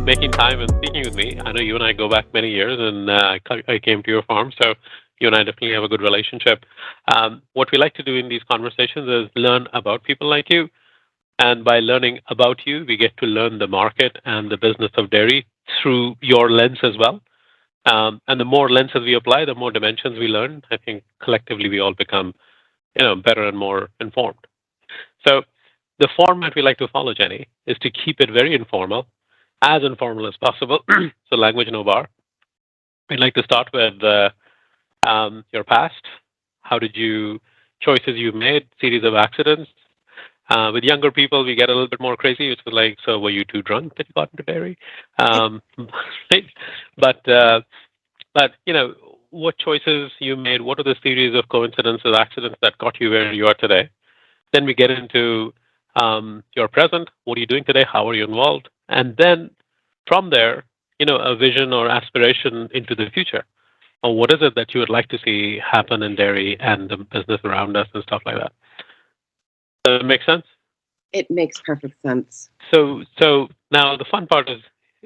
making time and speaking with me. I know you and I go back many years, and I came to your farm, so you and I definitely have a good relationship. What we like to do in these conversations is learn about people like you, and by learning about you, we get to learn the market and the business of dairy through your lens as well. And the more lenses we apply, the more dimensions we learn. I think collectively we all become, better and more informed. So the format we like to follow, Jenny, is to keep it very informal, as informal as possible. So language no bar. We'd like to start with your past. How did you choices you made, series of accidents. With younger people, we get a little bit more crazy. It's like, so were you too drunk that you got into dairy? Right? But what choices you made? What are the series of coincidences, accidents that got you where you are today? Then we get into your present. What are you doing today? How are you involved? And then from there, a vision or aspiration into the future. Or what is it that you would like to see happen in dairy and the business around us and stuff like that? Does it make sense? It makes perfect sense. So now the fun part is,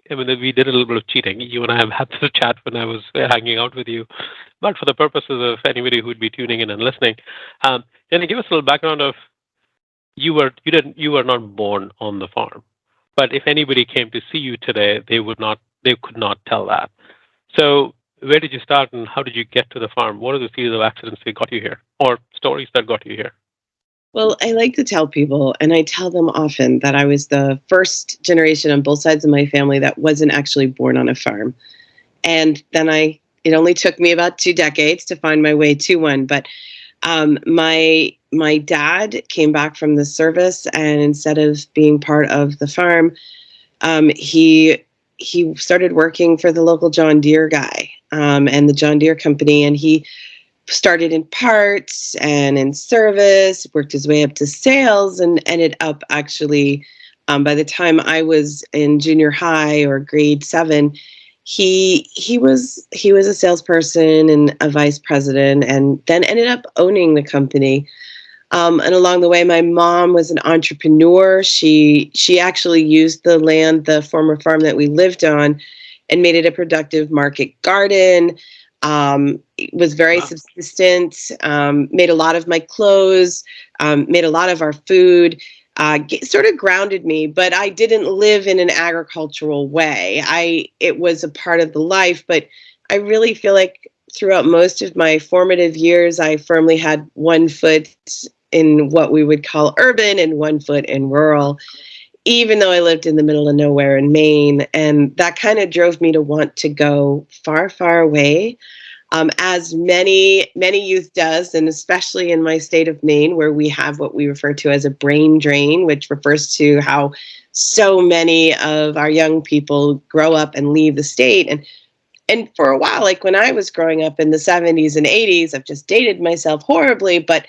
we did a little bit of cheating. You and I have had this chat when I was hanging out with you, but for the purposes of anybody who would be tuning in and listening, can you give us a little background of you were not born on the farm, but if anybody came to see you today, they could not tell that. So where did you start and how did you get to the farm? What are the series of accidents that got you here, or stories that got you here? Well, I like to tell people, and I tell them often, that I was the first generation on both sides of my family that wasn't actually born on a farm. And then it only took me about 2 decades to find my way to one. But my dad came back from the service, and instead of being part of the farm, he started working for the local John Deere guy and the John Deere company, and he started in parts and in service, worked his way up to sales, and ended up actually, by the time I was in junior high or grade 7, he was a salesperson and a vice president, and then ended up owning the company. And along the way, my mom was an entrepreneur. She actually used the land, the former farm that we lived on, and made it a productive market garden. Was very subsistent, made a lot of my clothes, made a lot of our food, sort of grounded me, but I didn't live in an agricultural way. It was a part of the life, but I really feel like throughout most of my formative years, I firmly had one foot in what we would call urban and one foot in rural, even though I lived in the middle of nowhere in Maine. And that kind of drove me to want to go far, far away, as many youth does, and especially in my state of Maine, where we have what we refer to as a brain drain, which refers to how so many of our young people grow up and leave the state. And for a while, like when I was growing up in the 70s and 80s, I've just dated myself horribly, but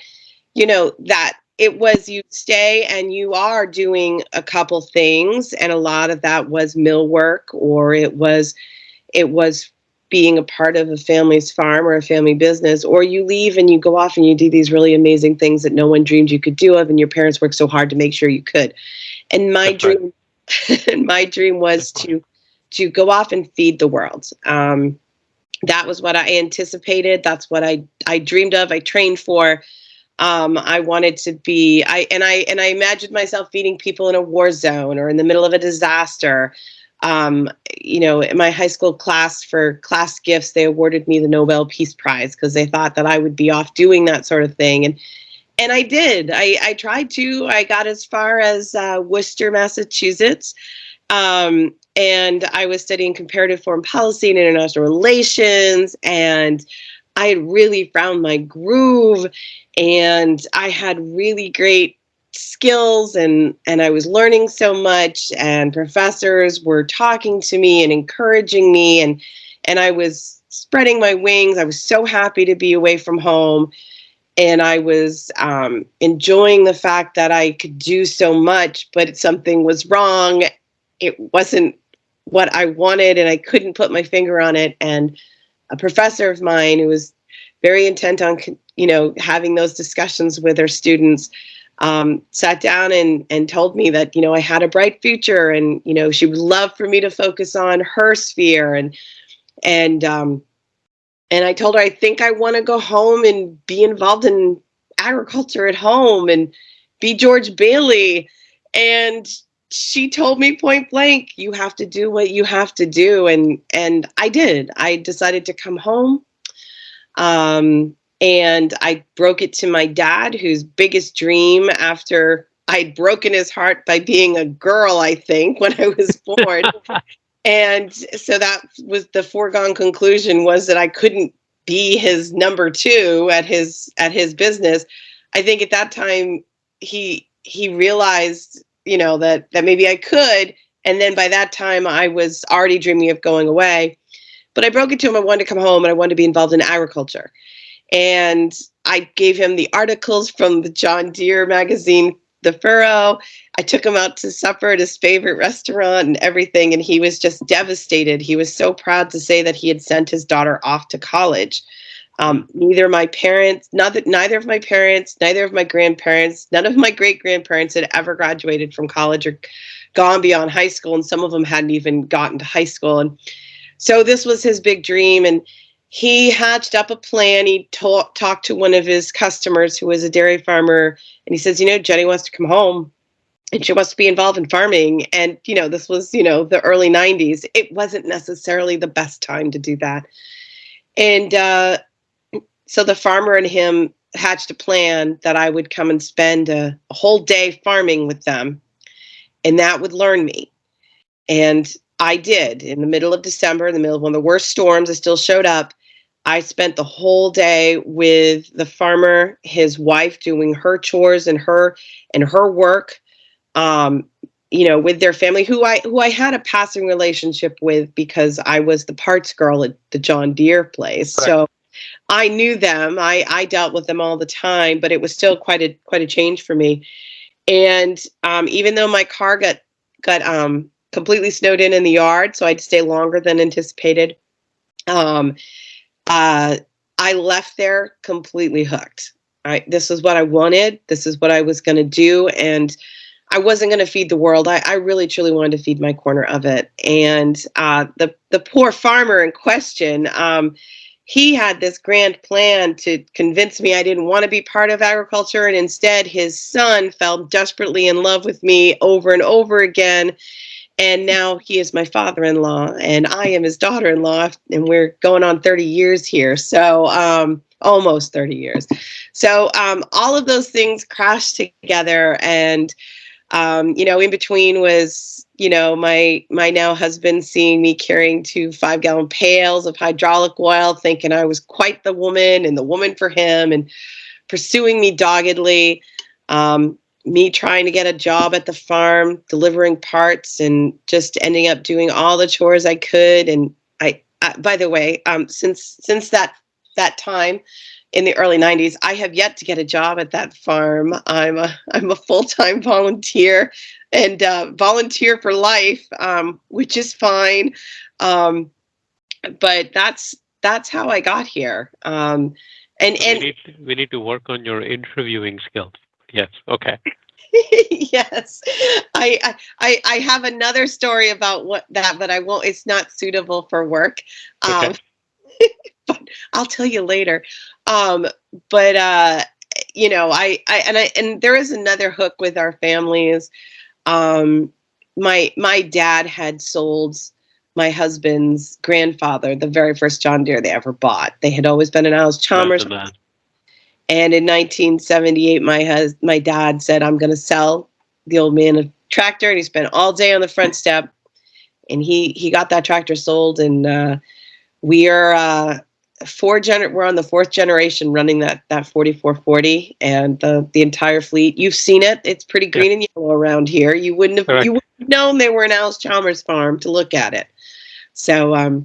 that it was you stay and you are doing a couple things, and a lot of that was mill work, or it was being a part of a family's farm or a family business, or you leave and you go off and you do these really amazing things that no one dreamed you could do of, and your parents worked so hard to make sure you could. And my dream, my dream was to go off and feed the world. That was what I anticipated. That's what I dreamed of. I trained for. I wanted to be. I imagined myself feeding people in a war zone or in the middle of a disaster. In my high school class, for class gifts, they awarded me the Nobel Peace Prize because they thought that I would be off doing that sort of thing. And I did. I tried to. I got as far as Worcester, Massachusetts. And I was studying comparative foreign policy and international relations. And I had really found my groove. And I had really great skills, and I was learning so much, and professors were talking to me and encouraging me, and I was spreading my wings. I was so happy to be away from home, and I was enjoying the fact that I could do so much, but something was wrong. It wasn't what I wanted, and I couldn't put my finger on it. And a professor of mine who was very intent on having those discussions with her students sat down and told me that, I had a bright future, and, she would love for me to focus on her sphere. And, and I told her, I think I want to go home and be involved in agriculture at home and be George Bailey. And she told me point blank, you have to do what you have to do. And I did. I decided to come home. And I broke it to my dad, whose biggest dream, after I'd broken his heart by being a girl, I think, when I was born. And so that was the foregone conclusion, was that I couldn't be his number two at his business. I think at that time he realized, that maybe I could. And then by that time I was already dreaming of going away. But I broke it to him. I wanted to come home and I wanted to be involved in agriculture. And I gave him the articles from the John Deere magazine, The Furrow. I took him out to supper at his favorite restaurant and everything. And he was just devastated. He was so proud to say that he had sent his daughter off to college. Neither of my parents, neither of my parents, neither of my grandparents, none of my great grandparents had ever graduated from college or gone beyond high school. And some of them hadn't even gotten to high school. And so this was his big dream. And he hatched up a plan. He talked to one of his customers who was a dairy farmer. And he says, Jenny wants to come home and she wants to be involved in farming. And, this was, the early 90s. It wasn't necessarily the best time to do that. And so the farmer and him hatched a plan that I would come and spend a whole day farming with them. And that would learn me. And I did. In the middle of December, in the middle of one of the worst storms, I still showed up. I spent the whole day with the farmer, his wife, doing her chores and her work, with their family, who I had a passing relationship with because I was the parts girl at the John Deere place. Correct. So I knew them. I dealt with them all the time, but it was still quite a change for me. And even though my car got completely snowed in the yard, so I'd stay longer than anticipated. I left there completely hooked. This is what I wanted. This is what I was going to do. And I wasn't going to feed the world. I really, truly wanted to feed my corner of it. And the poor farmer in question, he had this grand plan to convince me I didn't want to be part of agriculture. And instead, his son fell desperately in love with me over and over again. And now he is my father-in-law and I am his daughter-in-law, and we're going on 30 years here. So almost 30 years. So all of those things crashed together. And, in between was, my now husband seeing me carrying 2 5-gallon pails of hydraulic oil, thinking I was quite the woman and the woman for him, and pursuing me doggedly. Me trying to get a job at the farm, delivering parts, and just ending up doing all the chores I could. And I by the way, since that time in the early 90s, I have yet to get a job at that farm. I'm a full-time volunteer, and volunteer for life, which is fine. But that's how I got here. And we need to work on your interviewing skills. Yes. Okay. yes, I have another story about but I won't. It's not suitable for work. Okay. But I'll tell you later. But and there is another hook with our families. My dad had sold my husband's grandfather the very first John Deere they ever bought. They had always been an Allis-Chalmers. And in 1978, my dad said, I'm going to sell the old man a tractor. And he spent all day on the front step. And he got that tractor sold. And we are we're on the 4th generation running that 4440 and the entire fleet. You've seen it. It's pretty green and yellow around here. You wouldn't have known they were an Allis-Chalmers farm to look at it. So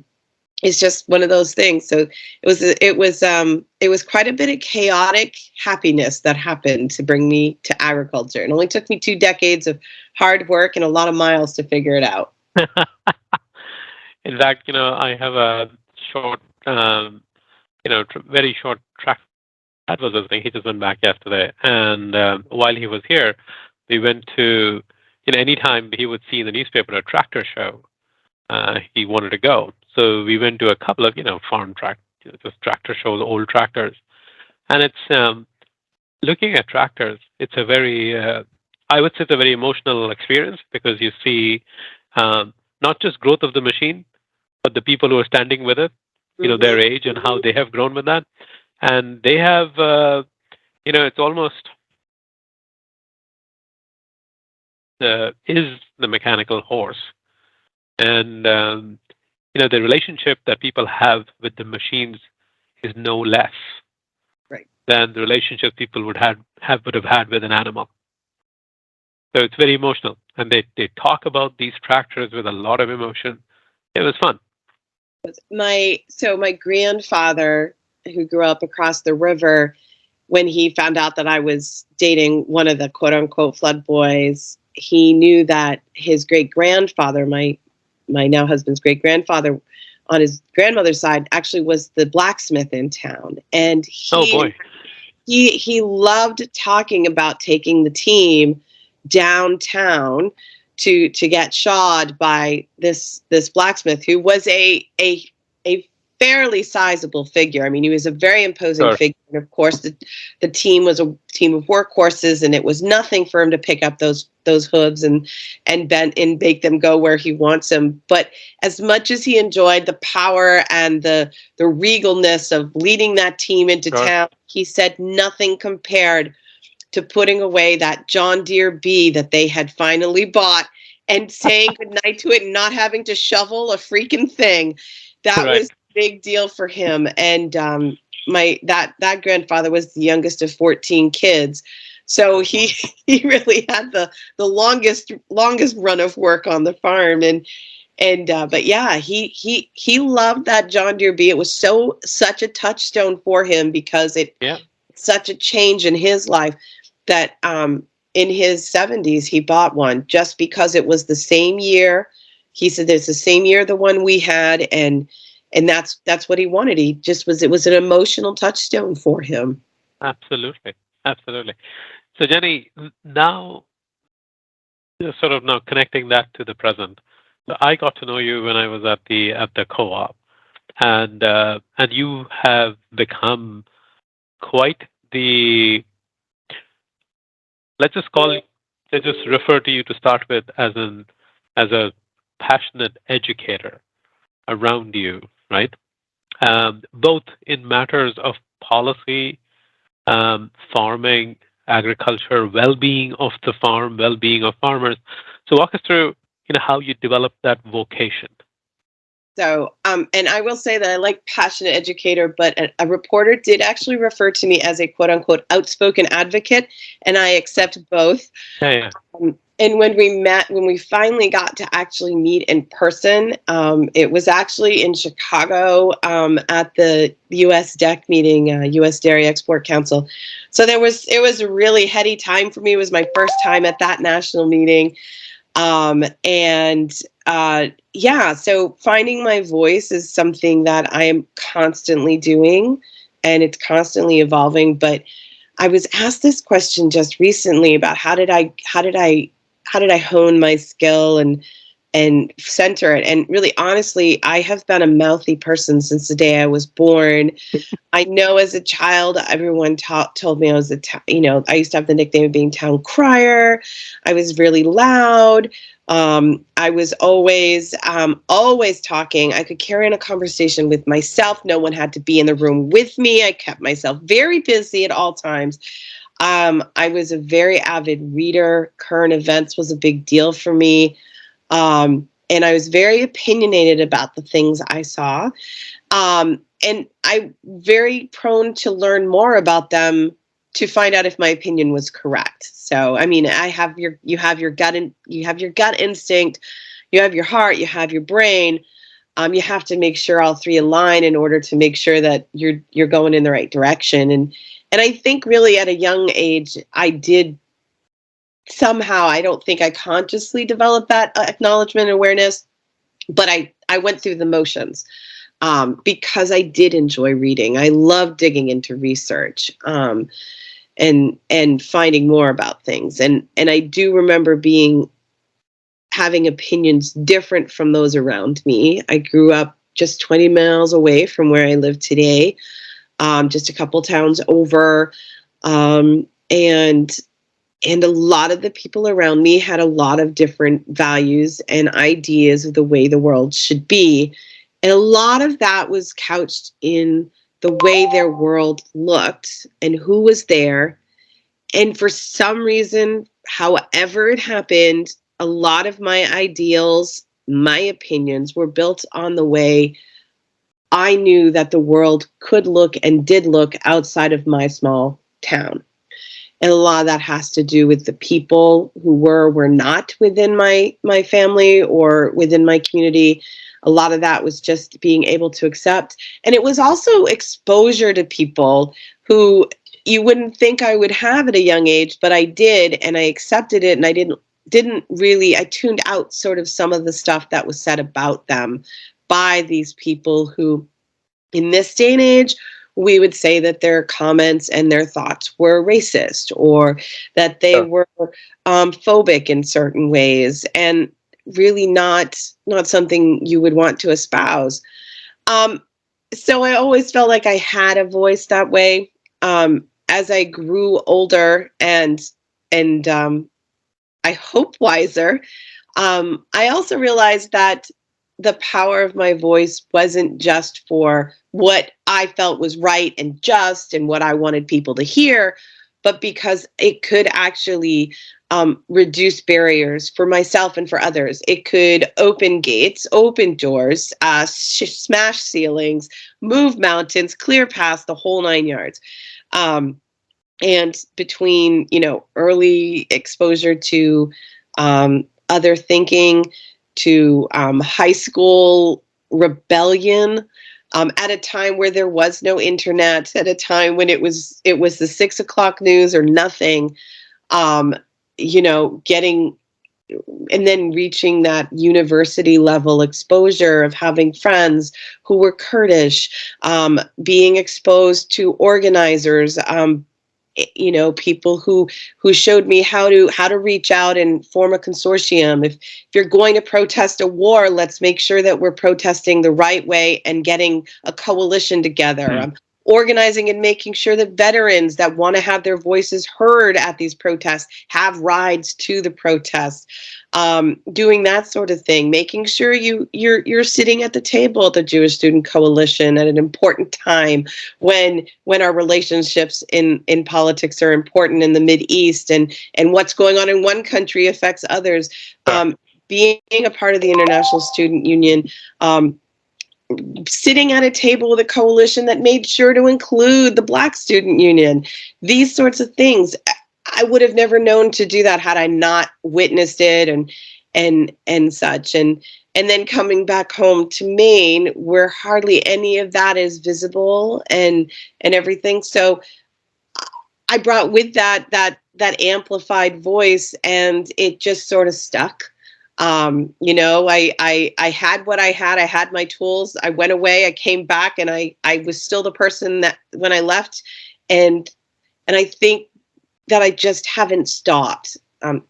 it's just one of those things. So it was quite a bit of chaotic happiness that happened to bring me to agriculture. It only took me 2 decades of hard work and a lot of miles to figure it out. In fact, I have a short, very short track dad was visiting. He just went back yesterday, and while he was here, we went to, anytime he would see in the newspaper a tractor show, he wanted to go. So we went to a couple of, farm just tractor shows, old tractors, and it's looking at tractors. It's a very, I would say, it's a very emotional experience because you see not just growth of the machine, but the people who are standing with it, their age and how they have grown with that, and they have, it's almost is the mechanical horse, and the relationship that people have with the machines is no less Right. than the relationship people would have had with an animal. So it's very emotional, and they talk about these tractors with a lot of emotion. It was fun. My grandfather, who grew up across the river, when he found out that I was dating one of the quote unquote flood boys, he knew that his great grandfather, my now husband's great grandfather, on his grandmother's side, actually was the blacksmith in town, and Oh boy, he loved talking about taking the team downtown to get shod by this blacksmith who was a fairly sizable figure. I mean, he was a very imposing sure, figure. And of course, the team was a team of workhorses, and it was nothing for him to pick up those hooves and bend and make them go where he wants them. But as much as he enjoyed the power and the regalness of leading that team into sure. town, he said nothing compared to putting away that John Deere bee that they had finally bought and saying goodnight to it and not having to shovel a freaking thing. That Right. was a big deal for him. And that grandfather was the youngest of 14 kids. So he really had the longest run of work on the farm. But yeah, he loved that John Deere bee. It was such a touchstone for him because Yeah. such a change in his life that in his 70s he bought one just because it was the same year. He said it's the same year the one we had, and that's what he wanted. It was an emotional touchstone for him. Absolutely. Absolutely. So Jenny, now sort of now connecting that to the present. So I got to know you when I was at the co-op, and you have become quite the, let's just call it, let's just refer to you to start with as a passionate educator around you, right? Both in matters of policy, farming, agriculture, well-being of the farm, well-being of farmers. So walk us through, how you developed that vocation. So, and I will say that I like passionate educator, but a reporter did actually refer to me as a quote unquote outspoken advocate, and I accept both. Yeah, yeah. And when we finally got to actually meet in person, it was actually in Chicago at the U.S. DEC meeting, U.S. Dairy Export Council. So it was a really heady time for me. It was my first time at that national meeting. Yeah, so finding my voice is something that I am constantly doing, and it's constantly evolving. But I was asked this question just recently about how did I hone my skill and center it. And really, honestly, I have been a mouthy person since the day I was born. I know as a child, everyone told me I was I used to have the nickname of being town crier. I was really loud. I was always talking. I could carry on a conversation with myself. No one had to be in the room with me. I kept myself very busy at all times. I was a very avid reader. Current events was a big deal for me. And I was very opinionated about the things I saw. And I'm very prone to learn more about them to find out if my opinion was correct. So, I mean, you have your gut instinct, you have your heart, you have your brain. You have to make sure all three align in order to make sure that you're going in the right direction. And I think really at a young age, I did somehow, I don't think I consciously developed that acknowledgement and awareness, but I went through the motions. because I did enjoy reading. I love digging into research, and finding more about things. And I do remember having opinions different from those around me. I grew up just 20 miles away from where I live today, just a couple towns over, and a lot of the people around me had a lot of different values and ideas of the way the world should be. And a lot of that was couched in the way their world looked and who was there. And for some reason, however it happened, a lot of my ideals, my opinions were built on the way I knew that the world could look and did look outside of my small town. And a lot of that has to do with the people who were not within my family or within my community. A lot of that was just being able to accept. And it was also exposure to people who you wouldn't think I would have at a young age, but I did, and I accepted it, and I tuned out sort of some of the stuff that was said about them by these people who, in this day and age, we would say that their comments and their thoughts were racist, or that they Sure. were phobic in certain ways, and really not something you would want to espouse. Um, so I always felt like I had a voice that way. As I grew older and I hope wiser, I also realized that the power of my voice wasn't just for what I felt was right and just and what I wanted people to hear, but because it could actually reduce barriers for myself and for others. It could open gates, open doors, smash ceilings, move mountains, clear paths, the whole 9 yards. Um, and between, early exposure to other thinking, to high school rebellion, at a time where there was no internet, at a time when it was the 6 o'clock news or nothing, um, getting, and then reaching that university level exposure of having friends who were Kurdish, being exposed to organizers, people who showed me how to reach out and form a consortium. If you're going to protest a war, let's make sure that we're protesting the right way and getting a coalition together. Mm. Organizing and making sure that veterans that want to have their voices heard at these protests have rides to the protests. Doing that sort of thing, making sure you're sitting at the table at the Jewish Student Coalition at an important time when our relationships in politics are important in the Mideast, and what's going on in one country affects others. Sure. Being a part of the International Student Union, sitting at a table with a coalition that made sure to include the Black Student Union, these sorts of things. I would have never known to do that had I not witnessed it and such. And then coming back home to Maine, where hardly any of that is visible and everything. So I brought with that amplified voice, and it just sort of stuck. I had what I had. I had my tools. I went away. I came back, and I was still the person that when I left, and I think that I just haven't stopped.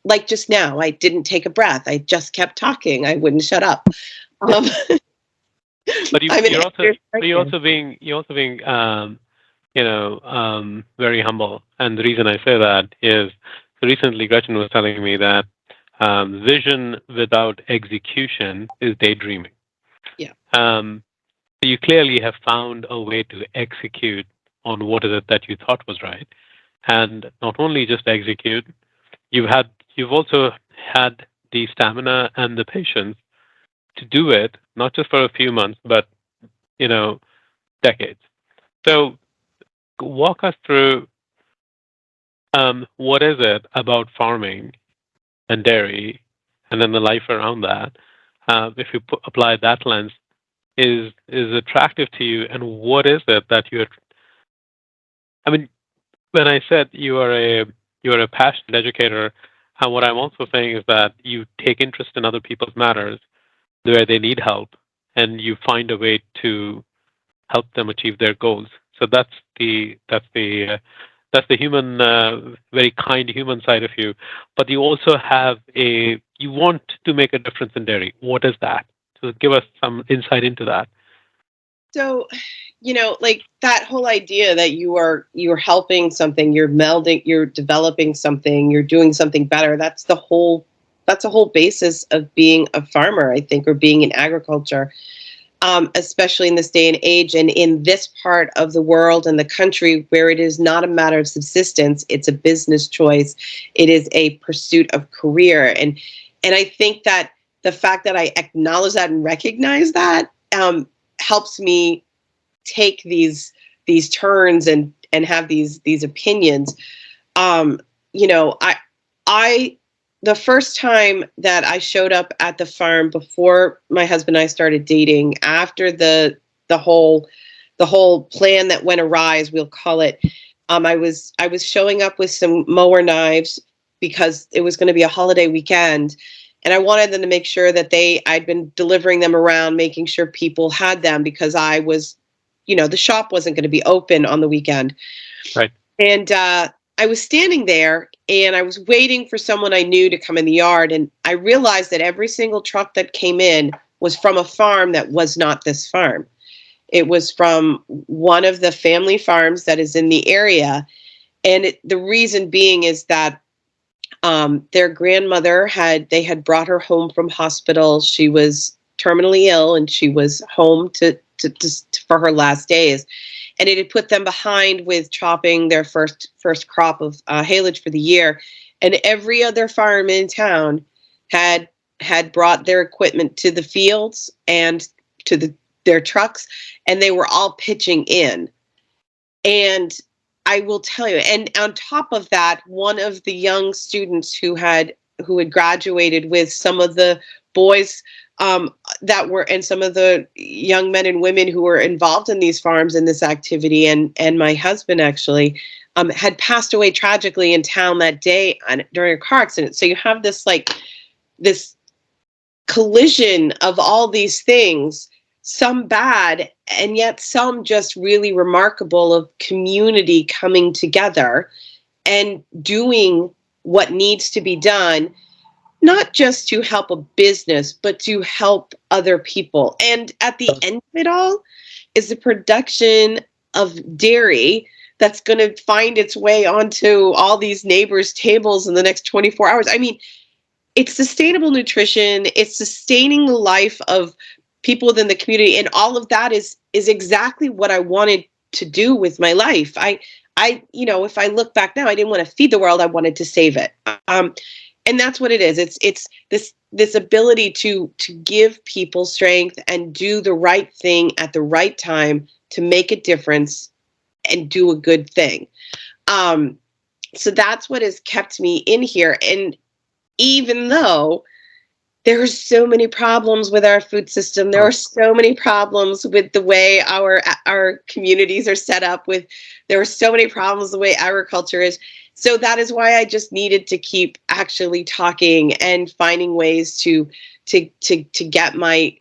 Like just now, I didn't take a breath. I just kept talking. I wouldn't shut up. Um, But you, I'm an you're also angry you're person. also being very humble. And the reason I say that is, so recently Gretchen was telling me that vision without execution is daydreaming. Yeah. Um, so you clearly have found a way to execute on what is it that you thought was right, and not only just execute, you've had you've also had the stamina and the patience to do it, not just for a few months, but you know, decades. Yeah. So walk us through what is it about farming and dairy, and then the life around that. If you apply that lens, is attractive to you, and what is it that you're? I mean, when I said you are a passionate educator, what I'm also saying is that you take interest in other people's matters where they need help, and you find a way to help them achieve their goals. So that's the human, very kind human side of you. But you also have you want to make a difference in dairy. What is that? So give us some insight into that. So, like that whole idea that you're helping something, you're melding, you're developing something, you're doing something better. That's the whole basis of being a farmer, I think, or being in agriculture. Especially in this day and age, and in this part of the world and the country where it is not a matter of subsistence, it's a business choice. It is a pursuit of career, and I think that the fact that I acknowledge that and recognize that helps me take these turns and have these opinions. Um, I the first time that I showed up at the farm before my husband and I started dating, after the whole plan that went awry, as we'll call it, I was showing up with some mower knives because it was going to be a holiday weekend, and I wanted them to make sure that I'd been delivering them around, making sure people had them, because I was, the shop wasn't going to be open on the weekend. Right. And I was standing there and I was waiting for someone I knew to come in the yard. And I realized that every single truck that came in was from a farm that was not this farm. It was from one of the family farms that is in the area. And the reason being is that their grandmother they had brought her home from hospital. She was terminally ill and she was home for her last days. And it had put them behind with chopping their first crop of haylage for the year. And every other farm in town had brought their equipment to the fields and to their trucks, and they were all pitching in. And I will tell you, and on top of that, one of the young students who had graduated with some of the boys and some of the young men and women who were involved in these farms in this activity, and my husband actually had passed away tragically in town that day during a car accident. So you have this collision of all these things, some bad and yet some just really remarkable, of community coming together and doing what needs to be done, not just to help a business, but to help other people. And at the end of it all is the production of dairy that's going to find its way onto all these neighbors' tables in the next 24 hours. I mean, it's sustainable nutrition. It's sustaining the life of people within the community. And all of that is exactly what I wanted to do with my life. If I look back now, I didn't want to feed the world. I wanted to save it. And that's what it is. It's this ability to give people strength and do the right thing at the right time to make a difference and do a good thing. So that's what has kept me in here. And even though there are so many problems with our food system, there are so many problems with the way our communities are set up, there are so many problems the way agriculture is. So that is why I just needed to keep actually talking and finding ways to get my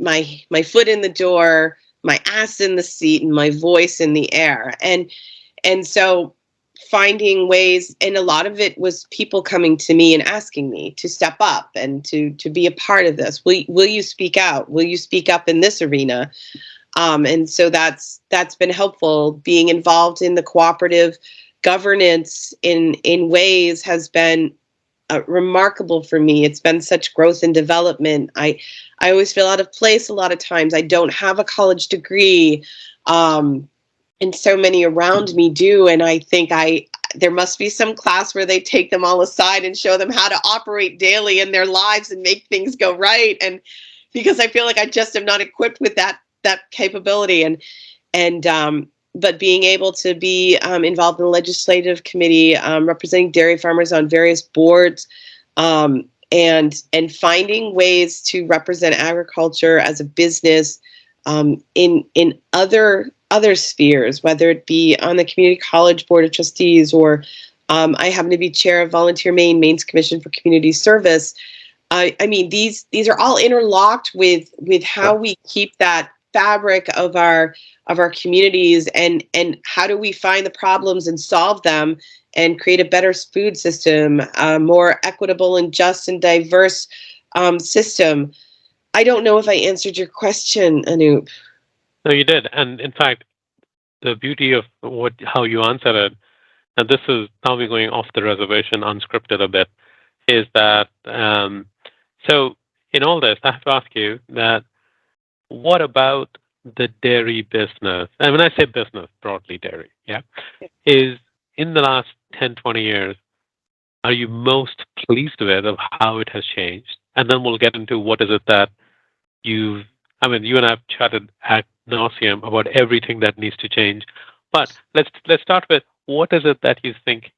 foot in the door, my ass in the seat, and my voice in the air. And so finding ways, and a lot of it was people coming to me and asking me to step up and to be a part of this. Will you speak out? Will you speak up in this arena? And so that's been helpful. Being involved in the cooperative governance in ways has been remarkable for me. It's been such growth and development. I always feel out of place a lot of times. I don't have a college degree, and so many around me do. And I think there must be some class where they take them all aside and show them how to operate daily in their lives and make things go right. And because I feel like I just am not equipped with that capability. But being able to be involved in the legislative committee, representing dairy farmers on various boards, and finding ways to represent agriculture as a business in other spheres, whether it be on the community college board of trustees, or I happen to be chair of Volunteer Maine's Commission for Community Service. I mean, these are all interlocked with how Sure. we keep that fabric of our communities, and how do we find the problems and solve them and create a better food system, a more equitable and just and diverse system. I don't know if I answered your question, Anoop. No, you did. And in fact, the beauty of how you answered it, and this is now we're going off the reservation, unscripted a bit, is that so in all this, I have to ask you that what about the dairy business? And when I say business, broadly dairy, yeah, is in the last 10, 20 years, are you most pleased with of how it has changed? And then we'll get into what is it that you I mean, you and I have chatted ad nauseum about everything that needs to change. But let's start with what is it that you think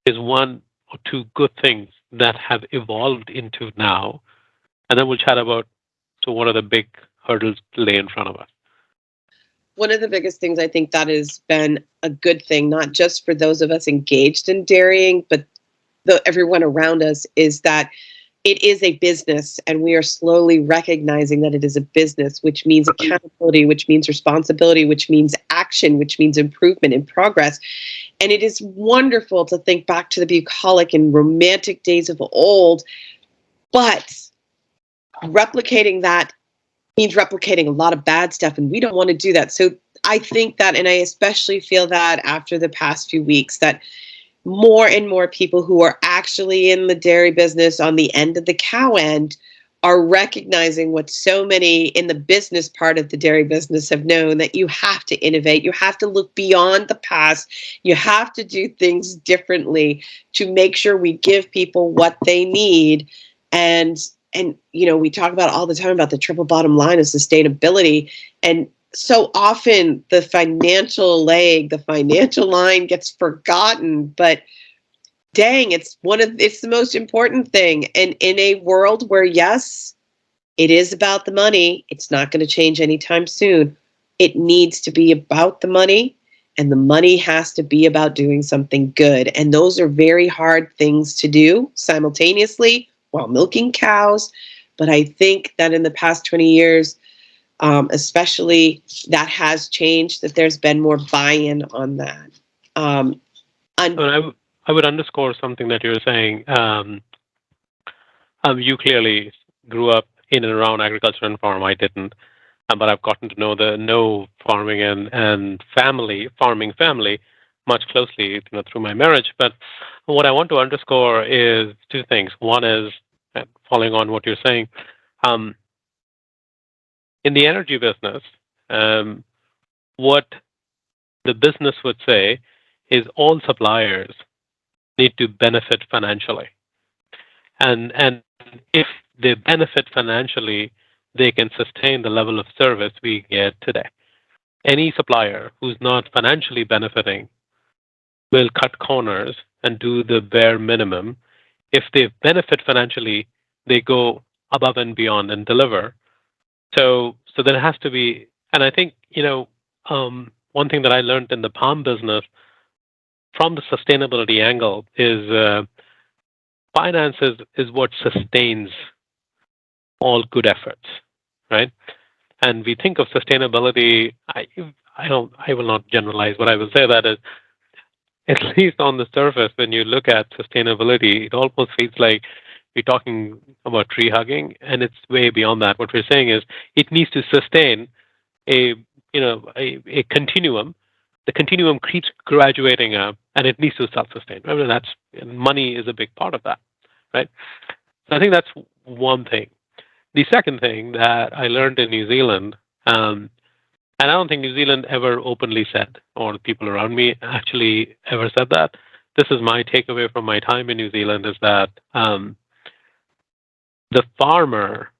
is one or two good things that have evolved into now, and then we'll chat about so what are the big hurdles lay in front of us. One of the biggest things I think that has been a good thing, not just for those of us engaged in dairying, but everyone around us, is that it is a business, and we are slowly recognizing that it is a business, which means accountability, which means responsibility, which means action, which means improvement and progress. And it is wonderful to think back to the bucolic and romantic days of old, but replicating that means replicating a lot of bad stuff, and we don't want to do that. So I think that, and I especially feel that after the past few weeks, that more and more people who are actually in the dairy business on the end of the cow end are recognizing what so many in the business part of the dairy business have known, that you have to innovate, you have to look beyond the past, you have to do things differently to make sure we give people what they need. And you know, we talk about all the time about the triple bottom line of sustainability, and so often the financial leg, the financial line gets forgotten, but dang, it's the most important thing. And in a world where, yes, it is about the money, it's not going to change anytime soon. It needs to be about the money, and the money has to be about doing something good. And those are very hard things to do simultaneously while milking cows. But I think that in the past 20 years, especially, that has changed, that there's been more buy-in on that. Um, I, mean, I would underscore something that you're saying. You clearly grew up in and around agriculture and farm. I didn't, but I've gotten to know farming and farming family much closely, through my marriage. But what I want to underscore is two things. One is, following on what you're saying, um, in the energy business, um, what the business would say is all suppliers need to benefit financially. And if they benefit financially, they can sustain the level of service we get today. Any supplier who's not financially benefiting will cut corners and do the bare minimum. If they benefit financially, they go above and beyond and deliver. So there has to be, and I think, one thing that I learned in the palm business from the sustainability angle is finances is what sustains all good efforts, right? And we think of sustainability. I will not generalize, but I will say that is, at least on the surface, when you look at sustainability, it almost feels like we're talking about tree hugging, and it's way beyond that. What we're saying is it needs to sustain a a continuum. The continuum keeps graduating up, and it needs to self-sustain. I mean, that's money is a big part of that, right? So I think that's one thing. The second thing that I learned in New Zealand, and I don't think New Zealand ever openly said, or the people around me actually ever said that. This is my takeaway from my time in New Zealand: is that the farmer,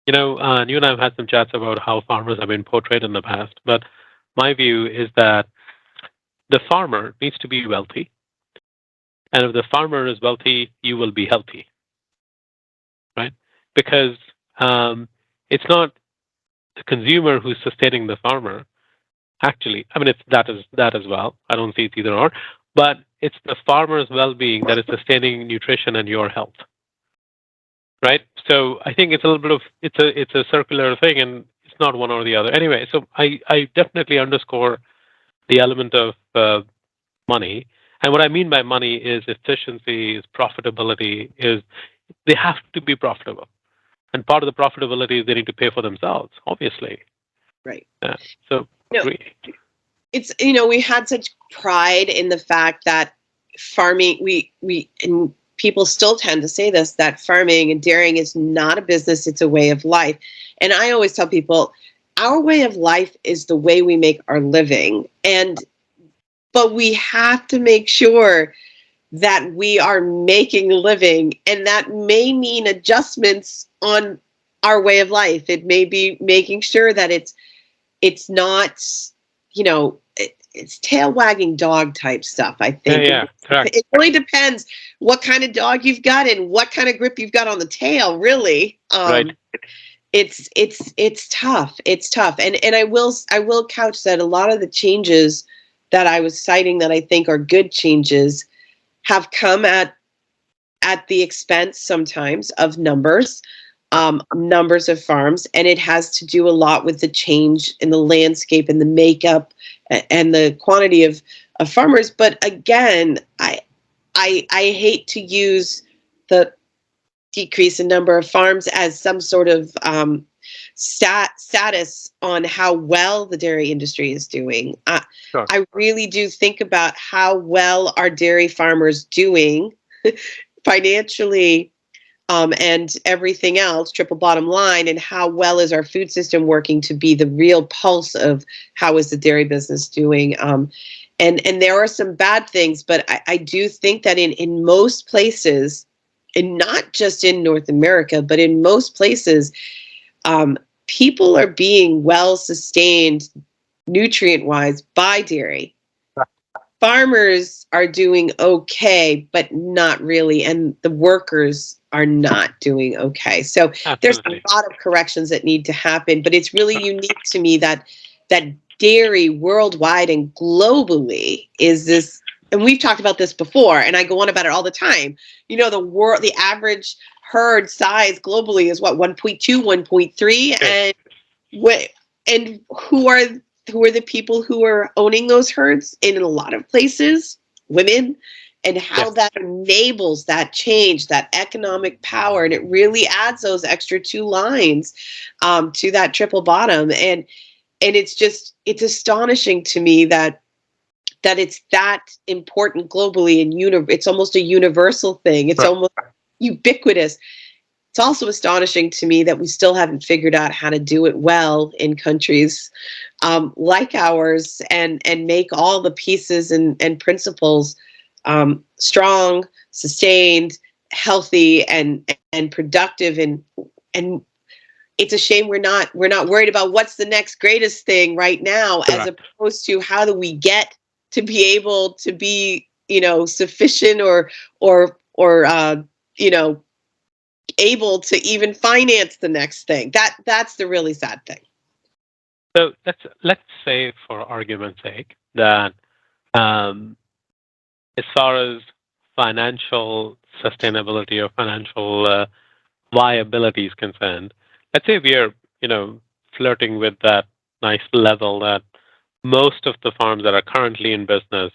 you and I have had some chats about how farmers have been portrayed in the past, but my view is that the farmer needs to be wealthy, and if the farmer is wealthy, you will be healthy, right? Because it's not the consumer who's sustaining the farmer. Actually, I mean, it's that as well. I don't see it's either or, but it's the farmer's well-being that is sustaining nutrition and your health, right? So I think it's a little bit of it's a circular thing, and it's not one or the other. Anyway, so I definitely underscore the element of money, and what I mean by money is efficiency, is profitability, is they have to be profitable, and part of the profitability is they need to pay for themselves, obviously. Right. Yeah. So You know, agree. it's we had such pride in the fact that farming we and people still tend to say this, that farming and dairying is not a business, it's a way of life. And I always tell people our way of life is the way we make our living, but we have to make sure that we are making a living, and that may mean adjustments on our way of life. It may be making sure that it's not, it's tail wagging dog type stuff. I Yeah, think yeah, correct. it really depends what kind of dog you've got and what kind of grip you've got on the tail. Really, Right. it's tough. It's tough, and I will couch that a lot of the changes that I was citing that I think are good changes have come at the expense sometimes of numbers of farms, and it has to do a lot with the change in the landscape and the makeup and the quantity of farmers. But again, I hate to use the decrease in number of farms as some sort of status on how well the dairy industry is doing. Sure. I really do think about how well are dairy farmers doing financially, and everything else, triple bottom line, and how well is our food system working to be the real pulse of how is the dairy business doing. And there are some bad things, but I do think that in most places, and not just in North America, but in most places, um, people are being well sustained nutrient wise by dairy. Farmers are doing okay, but not really, and the workers are not doing okay. So there's a Absolutely. lot of corrections that need to happen, but it's really unique to me that dairy worldwide and globally is this, and we've talked about this before, and I go on about it all the time. The average herd size globally is what, 1.2, 1.3, Okay. and who are the people who are owning those herds in a lot of places? Women. And Yeah. how that enables that change, that economic power, and it really adds those extra two lines to that triple bottom. And it's astonishing to me that it's that important globally, and it's almost a universal thing. It's Right. almost ubiquitous. It's also astonishing to me that we still haven't figured out how to do it well in countries like ours, and make all the pieces and principles strong, sustained, healthy, and productive. And it's a shame we're not worried about what's the next greatest thing right now, as Correct. opposed to how do we get to be able to be sufficient, or you know able to even finance the next thing. That's the really sad thing. So let's say, for argument's sake, that um, as far as financial sustainability or financial viability is concerned, let's say we are, flirting with that nice level that most of the farms that are currently in business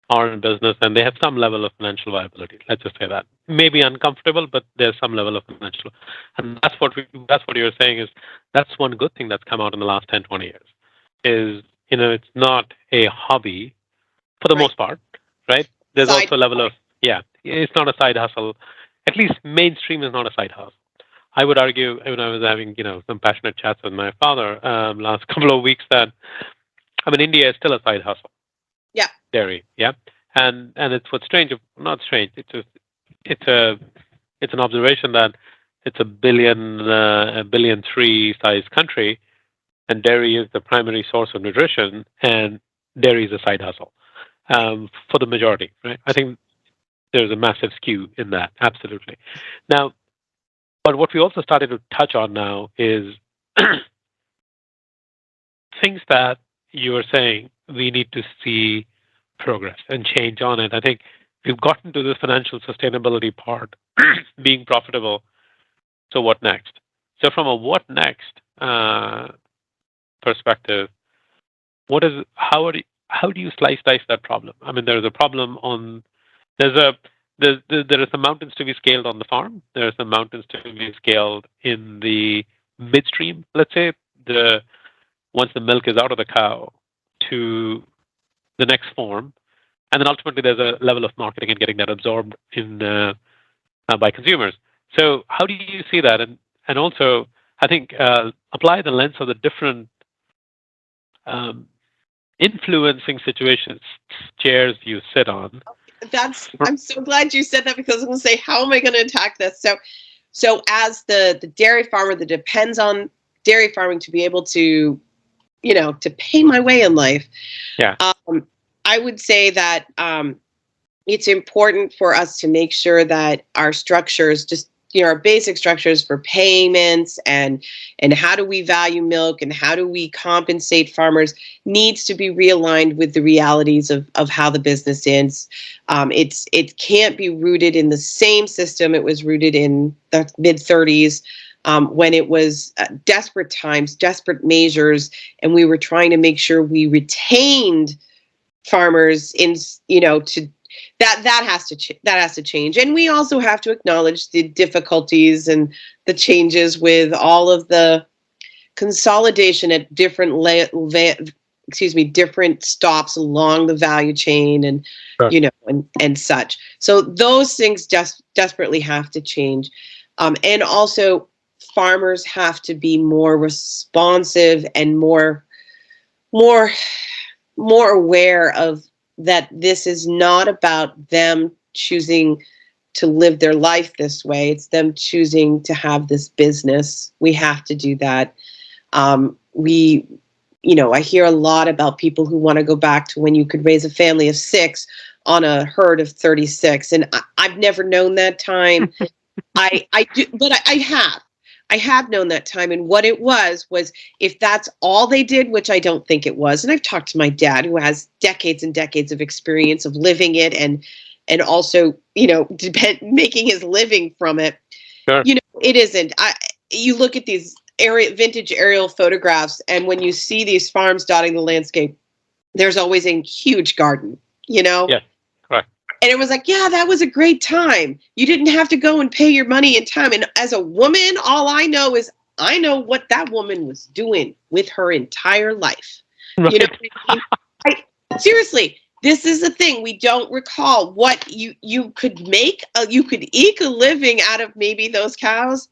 are in business and they have some level of financial viability. Let's just say that. Maybe uncomfortable, but there's some level of financial. And that's what you're saying is that's one good thing that's come out in the last 10, 20 years. Is, it's not a hobby for the Right. most part, right? There's Side. also a level of, yeah, it's not a side hustle. At least mainstream is not a side hustle. I would argue, when I was having, some passionate chats with my father last couple of weeks, that India is still a side hustle, Yeah. dairy, yeah, and it's what's strange, not strange. It's an observation that it's a billion three size country, and dairy is the primary source of nutrition, and dairy is a side hustle for the majority, right? I think there's a massive skew in that, absolutely. Now, but what we also started to touch on now is things that you were saying we need to see progress and change on it. I think we've gotten to the financial sustainability part, being profitable. So what next? So from a what next perspective, how do you dice that problem? I mean, there's a problem on there's a there are some mountains to be scaled on the farm. There are some mountains to be scaled in the midstream. Let's say the once the milk is out of the cow to the next form, and then ultimately there's a level of marketing and getting that absorbed in by consumers. So how do you see that? And also, I think apply the lens of the different um, influencing situations chairs you sit on. I'm so glad you said that, because I was going to say, how am I going to attack this? So as the dairy farmer that depends on dairy farming to be able to, to pay my way in life, Yeah, I would say that it's important for us to make sure that our structures, just our basic structures for payments and how do we value milk and how do we compensate farmers, needs to be realigned with the realities of how the business is. It can't be rooted in the same system it was rooted in the mid 30s. When it was desperate times, desperate measures, and we were trying to make sure we retained farmers in, to that has to change. And we also have to acknowledge the difficulties and the changes with all of the consolidation at different different stops along the value chain, and sure. and such. So those things just desperately have to change. And also, farmers have to be more responsive and more aware of that this is not about them choosing to live their life this way. It's them choosing to have this business. We have to do that. I hear a lot about people who want to go back to when you could raise a family of 6 on a herd of 36. And I've never known that time. I do, but I have. I have known that time, and what it was if that's all they did, which I don't think it was. And I've talked to my dad, who has decades and decades of experience of living it, and also making his living from it. Sure. It isn't. You look at these vintage aerial photographs, and when you see these farms dotting the landscape, there's always a huge garden. Yes. Correct. And it was like, yeah, that was a great time. You didn't have to go and pay your money and time. And as a woman, all I know is I know what that woman was doing with her entire life. Right. Seriously, this is the thing. We don't recall what you could make. You could eke a living out of maybe those cows.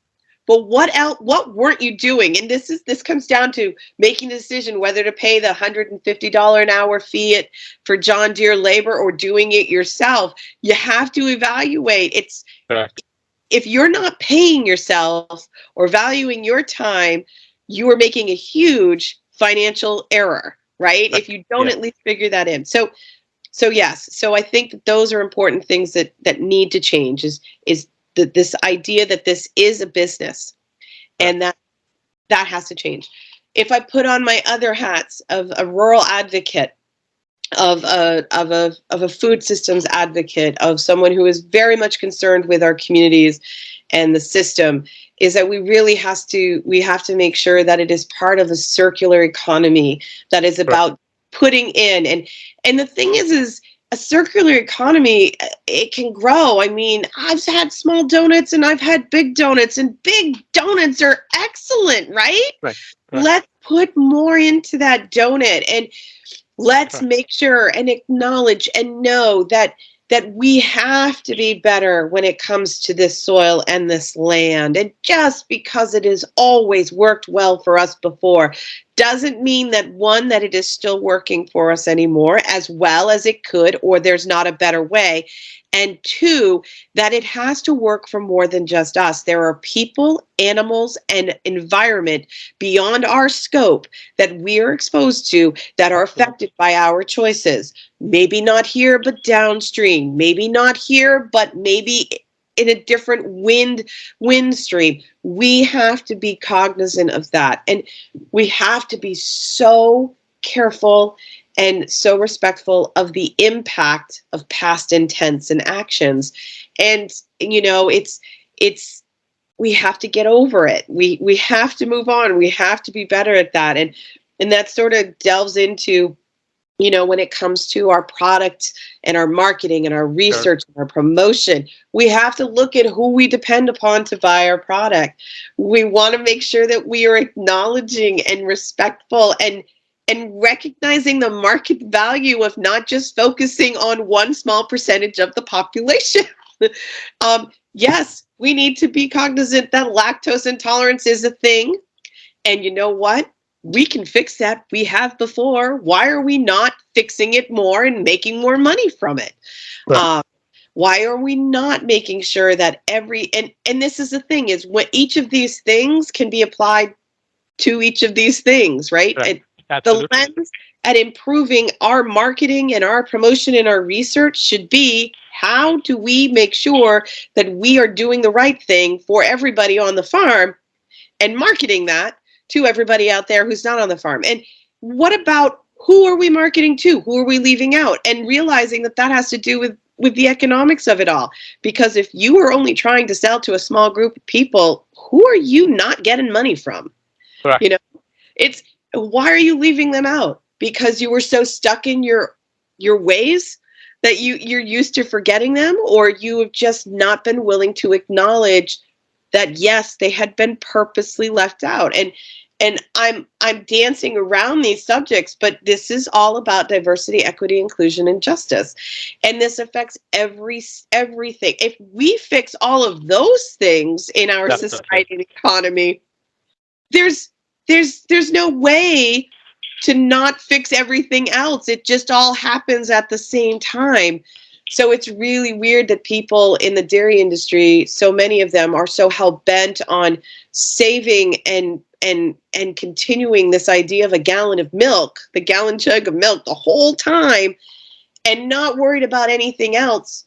But what else? What weren't you doing? And this comes down to making a decision whether to pay the $150 an hour fee for John Deere labor or doing it yourself. You have to evaluate. Correct. If you're not paying yourself or valuing your time, you are making a huge financial error, right? If you don't at least figure that in. So yes. So I think that those are important things that need to change. Is this idea that this is a business, and that has to change. If I put on my other hats of a rural advocate, of a food systems advocate, of someone who is very much concerned with our communities and the system, is that we have to make sure that it is part of a circular economy that is about putting in. And the thing is a circular economy, it can grow. I mean, I've had small donuts and I've had big donuts, and big donuts are excellent, right? Right. Let's put more into that donut, and let's make sure and acknowledge and know that we have to be better when it comes to this soil and this land. And just because it has always worked well for us before doesn't mean that, one, that it is still working for us anymore as well as it could, or there's not a better way. And two, that it has to work for more than just us. There are people, animals, and environment beyond our scope that we are exposed to that are affected by our choices. Maybe not here, but downstream. Maybe not here, but maybe in a different wind stream. We have to be cognizant of that. And we have to be so careful and so respectful of the impact of past intents and actions. And, it's we have to get over it. We have to move on. We have to be better at that. And that sort of delves into, when it comes to our product and our marketing and our Sure. research and our promotion, we have to look at who we depend upon to buy our product. We want to make sure that we are acknowledging and respectful and recognizing the market value of not just focusing on one small percentage of the population. Yes, we need to be cognizant that lactose intolerance is a thing. And you know what? We can fix that. We have before. Why are we not fixing it more and making more money from it? Right. Why are we not making sure that and this is the thing, is what each of these things can be applied to each of these things, right? Right. And the Absolutely. lens at improving our marketing and our promotion and our research should be, how do we make sure that we are doing the right thing for everybody on the farm and marketing that to everybody out there who's not on the farm? And what about, who are we marketing to? Who are we leaving out? And realizing that that has to do with the economics of it all. Because if you are only trying to sell to a small group of people, who are you not getting money from? Correct. You know, it's, why are you leaving them out? Because you were so stuck in your ways that you're used to forgetting them, or you have just not been willing to acknowledge that yes, they had been purposely left out. And I'm dancing around these subjects, but this is all about diversity, equity, inclusion, and justice. And this affects everything. If we fix all of those things in our Definitely. society and economy, there's there's no way to not fix everything else. It just all happens at the same time. So it's really weird that people in the dairy industry, so many of them, are so hell bent on saving and continuing this idea of a gallon of milk, the gallon jug of milk the whole time, and not worried about anything else.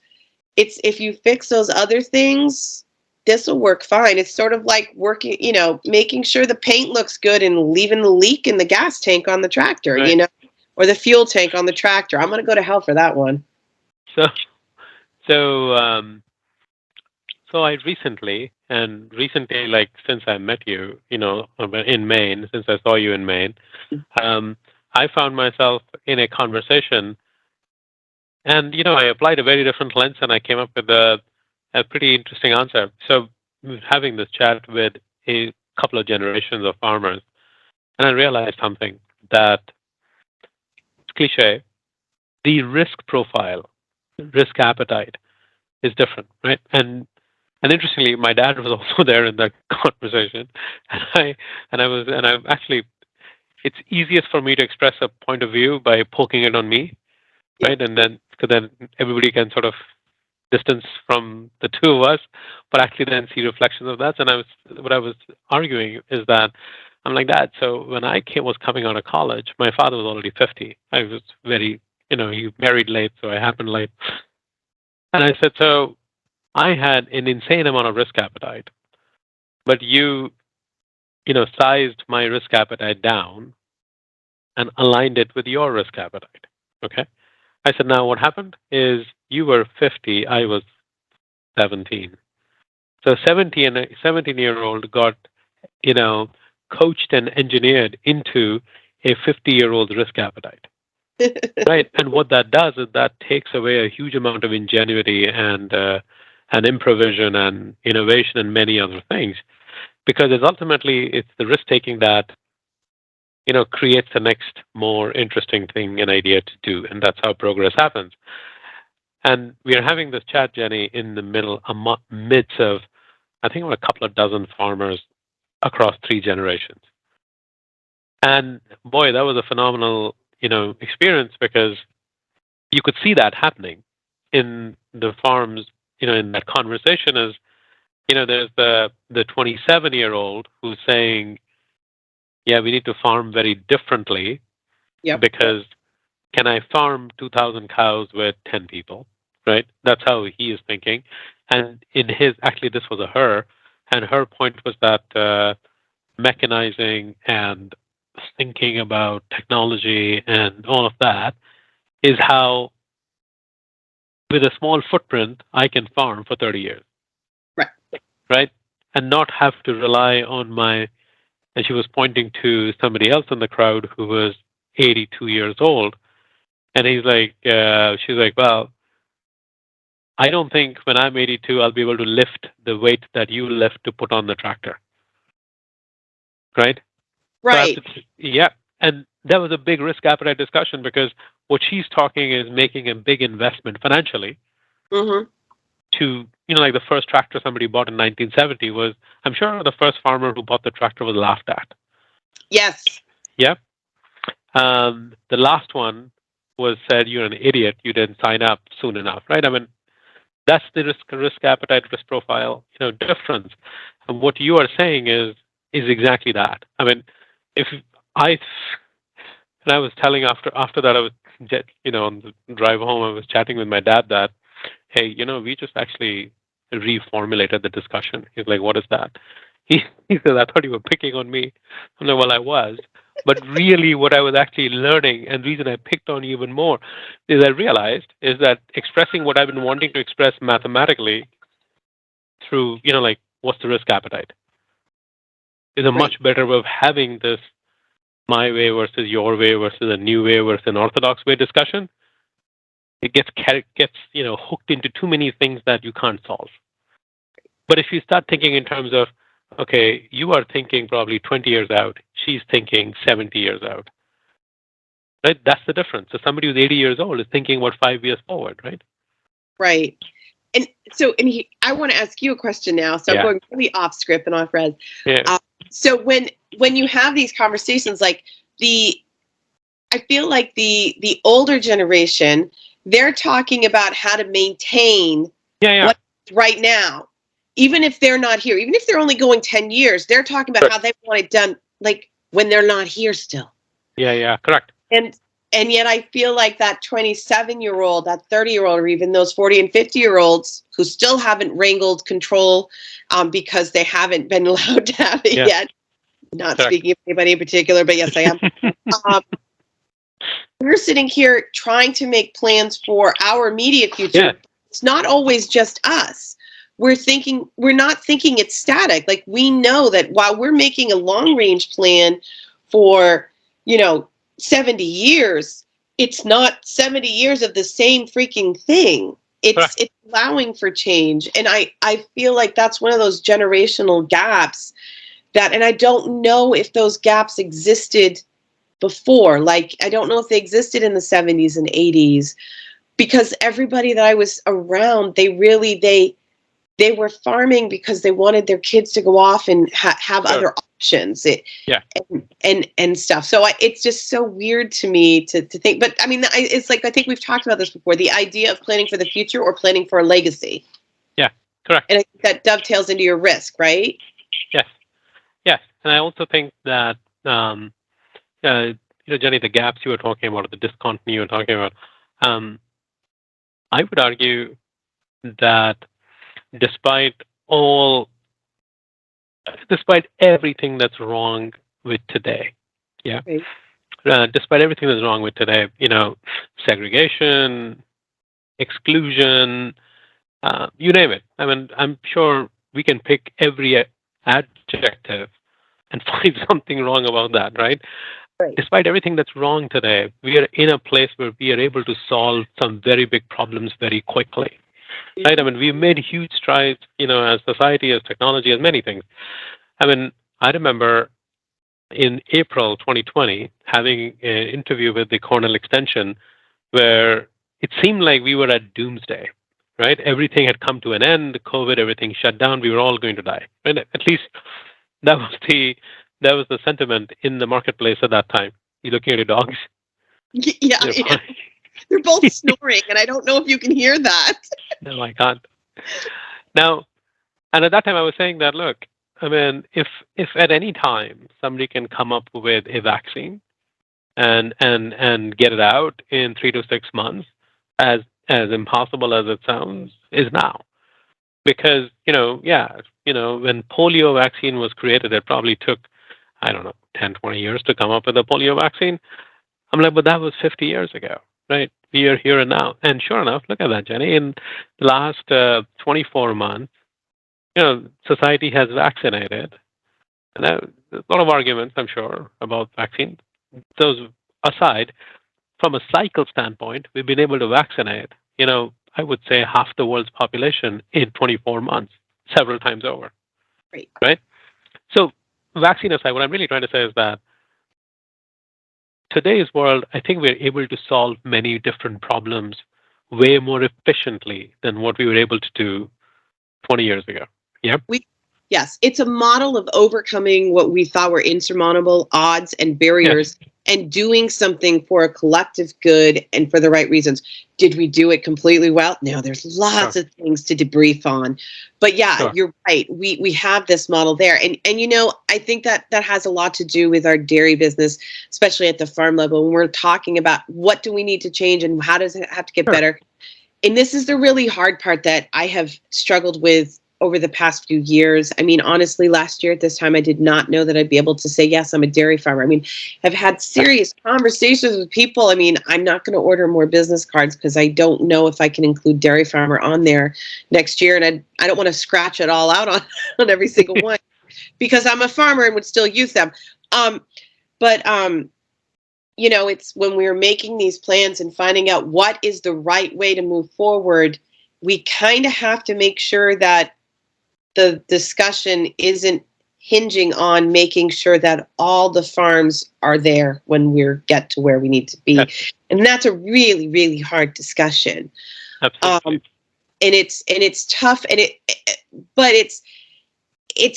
It's, if you fix those other things, this will work fine. It's sort of like working, making sure the paint looks good and leaving the leak in the gas tank on the tractor, Right. or the fuel tank on the tractor. I'm going to go to hell for that one. So, so, so I recently, like since I met you, in Maine, since I saw you in Maine, um, I found myself in a conversation, and I applied a very different lens, and I came up with a pretty interesting answer. So, having this chat with a couple of generations of farmers, and I realized something, that it's cliche, the risk profile, risk appetite is different, right? And interestingly, my dad was also there in that conversation, and I'm actually, it's easiest for me to express a point of view by poking it on me, Yeah. right? And then, because then everybody can sort of distance from the two of us, but actually then see reflections of that. And what I was arguing is that I'm like, Dad, so when was coming out of college, my father was already 50. I was very, he married late, so I happened late. And I said, so I had an insane amount of risk appetite, but sized my risk appetite down and aligned it with your risk appetite. Okay. I said, now what happened is you were 50, I was 17. So 17-year-old got, coached and engineered into a 50-year-old risk appetite. Right. And what that does is that takes away a huge amount of ingenuity and improvisation and innovation and many other things, because it's the risk taking that creates the next more interesting thing, an idea to do, and that's how progress happens. And we are having this chat, Jenny, in the midst of, I think, a couple of dozen farmers across 3 generations. And boy, that was a phenomenal experience, because you could see that happening in the farms. In that conversation, is there's the 27-year-old who's saying, yeah, we need to farm very differently, Yep. because can I farm 2,000 cows with 10 people? Right? That's how he is thinking. And actually, this was a her, and her point was that mechanizing and thinking about technology and all of that is how, with a small footprint, I can farm for 30 years. Right. Right? and not have to rely on my, and she was pointing to somebody else in the crowd who was 82 years old. And she's like, well, I don't think when I'm 82, I'll be able to lift the weight that you lift to put on the tractor. Right? So I have Right. to, yeah. And that was a big risk appetite discussion because what she's talking is making a big investment financially Mm-hmm. to, like the first tractor somebody bought in 1970 was, I'm sure the first farmer who bought the tractor was laughed at. Yes. Yeah. The last one was said, you're an idiot. You didn't sign up soon enough, right? I mean, that's the risk appetite, risk profile, difference. And what you are saying is exactly that. I mean, if I and I was telling after that I was on the drive home I was chatting with my dad that, hey, we just actually reformulated the discussion. He's like, what is that? He said, I thought you were picking on me. I'm like, well, I was. But really what I was actually learning, and the reason I picked on you even more, is I realized is that expressing what I've been wanting to express mathematically through, like, what's the risk appetite, is a Right. much better way of having this my way versus your way versus a new way versus an orthodox way discussion. It gets hooked into too many things that you can't solve. But if you start thinking in terms of, okay, you are thinking probably 20 years out, she's thinking 70 years out, right? That's the difference. So somebody who's 80 years old is thinking about 5 years forward, right? Right. And so, I want to ask you a question now. So I'm Yeah. going really off script and off res. Yeah. So when you have these conversations, like I feel like the older generation, they're talking about how to maintain Yeah. Yeah. what's right now, even if they're not here, even if they're only going 10 years, they're talking about Correct. how they want it done, like when they're not here still. Yeah. Yeah. Correct. And yet I feel like that 27-year-old, that 30-year-old, or even those 40 and 50-year-olds who still haven't wrangled control because they haven't been allowed to have it Yeah. yet. Not Correct. speaking of anybody in particular, but yes, I am. Um, we're sitting here trying to make plans for our immediate future. Yeah. It's not always just us. We're not thinking it's static. Like, we know that while we're making a long range plan for, 70 years, it's not 70 years of the same freaking thing. It's Correct. allowing for change. And I feel like that's one of those generational gaps and I don't know if those gaps existed before. Like, I don't know if they existed in the 70s and 80s, because everybody that I was around, they were farming because they wanted their kids to go off and have Sure. other options. Yeah. And stuff. So it's just so weird to me to think. But I mean, it's like, I think we've talked about this before, the idea of planning for the future or planning for a legacy. Yeah. Correct. And I think that dovetails into your risk, right? Yes. Yes. And I also think that, Jenny, the gaps you were talking about, or the discontinuity you were talking about, I would argue that despite all, despite everything that's wrong with today, yeah, Right. despite everything that's wrong with today, segregation, exclusion, you name it. I mean, I'm sure we can pick every adjective and find something wrong about that, right? Right. Despite everything that's wrong today, we are in a place where we are able to solve some very big problems very quickly. Right? I mean, we've made huge strides, as society, as technology, as many things. I mean, I remember in April 2020 having an interview with the Cornell Extension where it seemed like we were at doomsday, right? Everything had come to an end, COVID, everything shut down, we were all going to die. Right? At least that was the sentiment in the marketplace at that time. You looking at your dogs? Yeah, They're yeah. fine. They're both snoring, and I don't know if you can hear that. No, I can't. Now, and at that time, I was saying that, look, I mean, if at any time somebody can come up with a vaccine and get it out in 3 to 6 months, as impossible as it sounds, is now. Because when polio vaccine was created, it probably took, I don't know, 10, 20 years to come up with a polio vaccine. I'm like, but that was 50 years ago, right? We are here and now. And sure enough, look at that, Jenny. In the last 24 months, Society has vaccinated. And there's a lot of arguments, I'm sure, about vaccine. Those aside, from a cycle standpoint, we've been able to vaccinate, I would say half the world's population in 24 months, several times over, Right. right? So, vaccine aside, what I'm really trying to say is that today's world, I think we're able to solve many different problems way more efficiently than what we were able to do 20 years ago. Yeah. Yes, it's a model of overcoming what we thought were insurmountable odds and Yes. barriers and doing something for a collective good and for the right reasons. Did we do it completely well? No, there's lots Sure. of things to debrief on. But yeah, Sure. you're right. We have this model there. And I think that has a lot to do with our dairy business, especially at the farm level when we're talking about what do we need to change and how does it have to get Sure. better. And this is the really hard part that I have struggled with over the past few years. I mean, honestly, last year at this time, I did not know that I'd be able to say, yes, I'm a dairy farmer. I mean, I've had serious conversations with people. I mean, I'm not going to order more business cards because I don't know if I can include dairy farmer on there next year. And I don't want to scratch it all out on every single one because I'm a farmer and would still use them. But it's when we're making these plans and finding out what is the right way to move forward, we kind of have to make sure that the discussion isn't hinging on making sure that all the farms are there when we get to where we need to be. Yes. And that's a really, really hard discussion. Absolutely. And it's tough but it's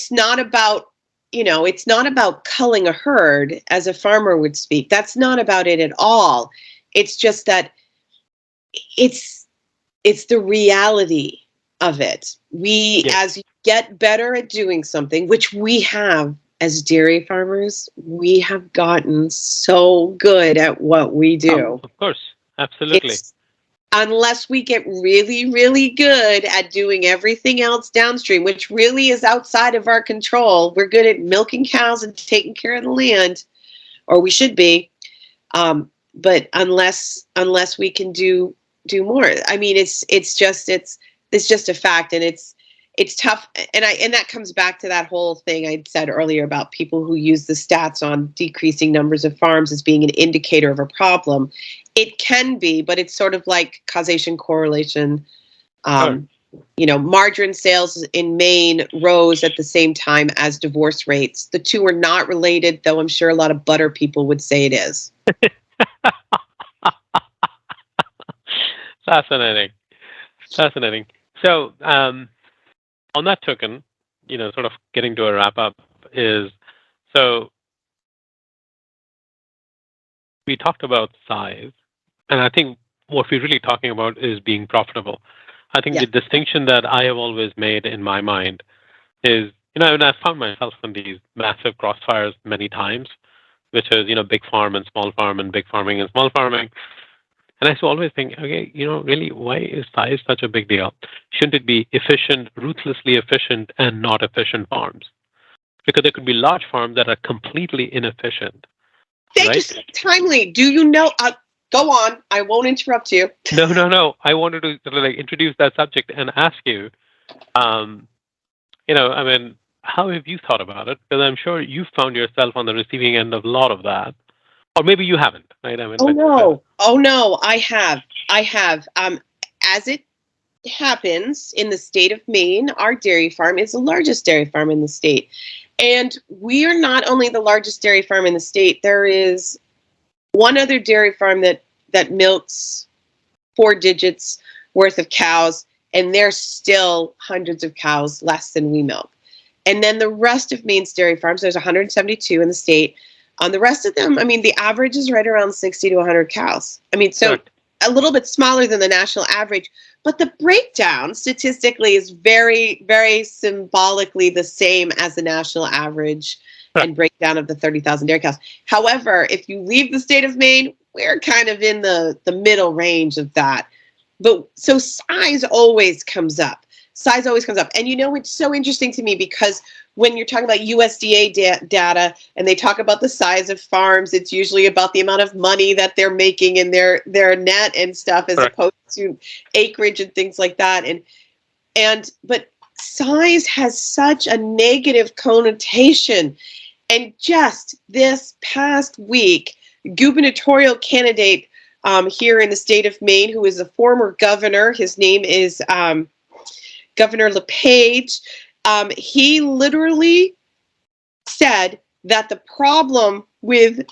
not about it's not about culling a herd as a farmer would speak. That's not about it at all. It's just that it's the reality of it. As you get better at doing something, which we have as dairy farmers, we have gotten so good at what we do. Of course. Absolutely. Unless we get really, really good at doing everything else downstream, which really is outside of our control. We're good at milking cows and taking care of the land, or we should be. But unless we can do more, I mean, it's just a fact, and it's tough. And that comes back to that whole thing I said earlier about people who use the stats on decreasing numbers of farms as being an indicator of a problem. It can be, but it's sort of like causation correlation. Sure. Margarine sales in Maine rose at the same time as divorce rates. The two are not related, though I'm sure a lot of butter people would say it is. Fascinating. So, on that token, sort of getting to a wrap up is, so we talked about size, and I think what we're really talking about is being profitable. I think the distinction that I have always made in my mind is, and I've found myself in these massive crossfires many times, which is, big farm and small farm and big farming and small farming. And I used to always think, okay, really, why is size such a big deal? Shouldn't it be efficient, ruthlessly efficient, and not efficient farms? Because there could be large farms that are completely inefficient. Thank you so timely. Do you know? Go on. I won't interrupt you. No. I wanted to sort of introduce that subject and ask you, how have you thought about it? Because I'm sure you've found yourself on the receiving end of a lot of that. Or maybe you haven't, right? Oh no, I have. As it happens in the state of Maine, our dairy farm is the largest dairy farm in the state. And we are not only the largest dairy farm in the state, there is one other dairy farm that milks 4 digits worth of cows, and they're still hundreds of cows less than we milk. And then the rest of Maine's dairy farms, there's 172 in the state. On the rest of them, I mean, the average is right around 60 to 100 cows. I mean, so a little bit smaller than the national average, but the breakdown statistically is very, very symbolically the same as the national average and breakdown of the 30,000 dairy cows. However, if you leave the state of Maine, we're kind of in the middle range of that. But so size always comes up. And it's so interesting to me because when you're talking about USDA data and they talk about the size of farms, it's usually about the amount of money that they're making in their net and stuff as opposed to acreage and things like that. But size has such a negative connotation. And just this past week, gubernatorial candidate here in the state of Maine, who is a former governor, his name is Governor LePage, he literally said that the problem with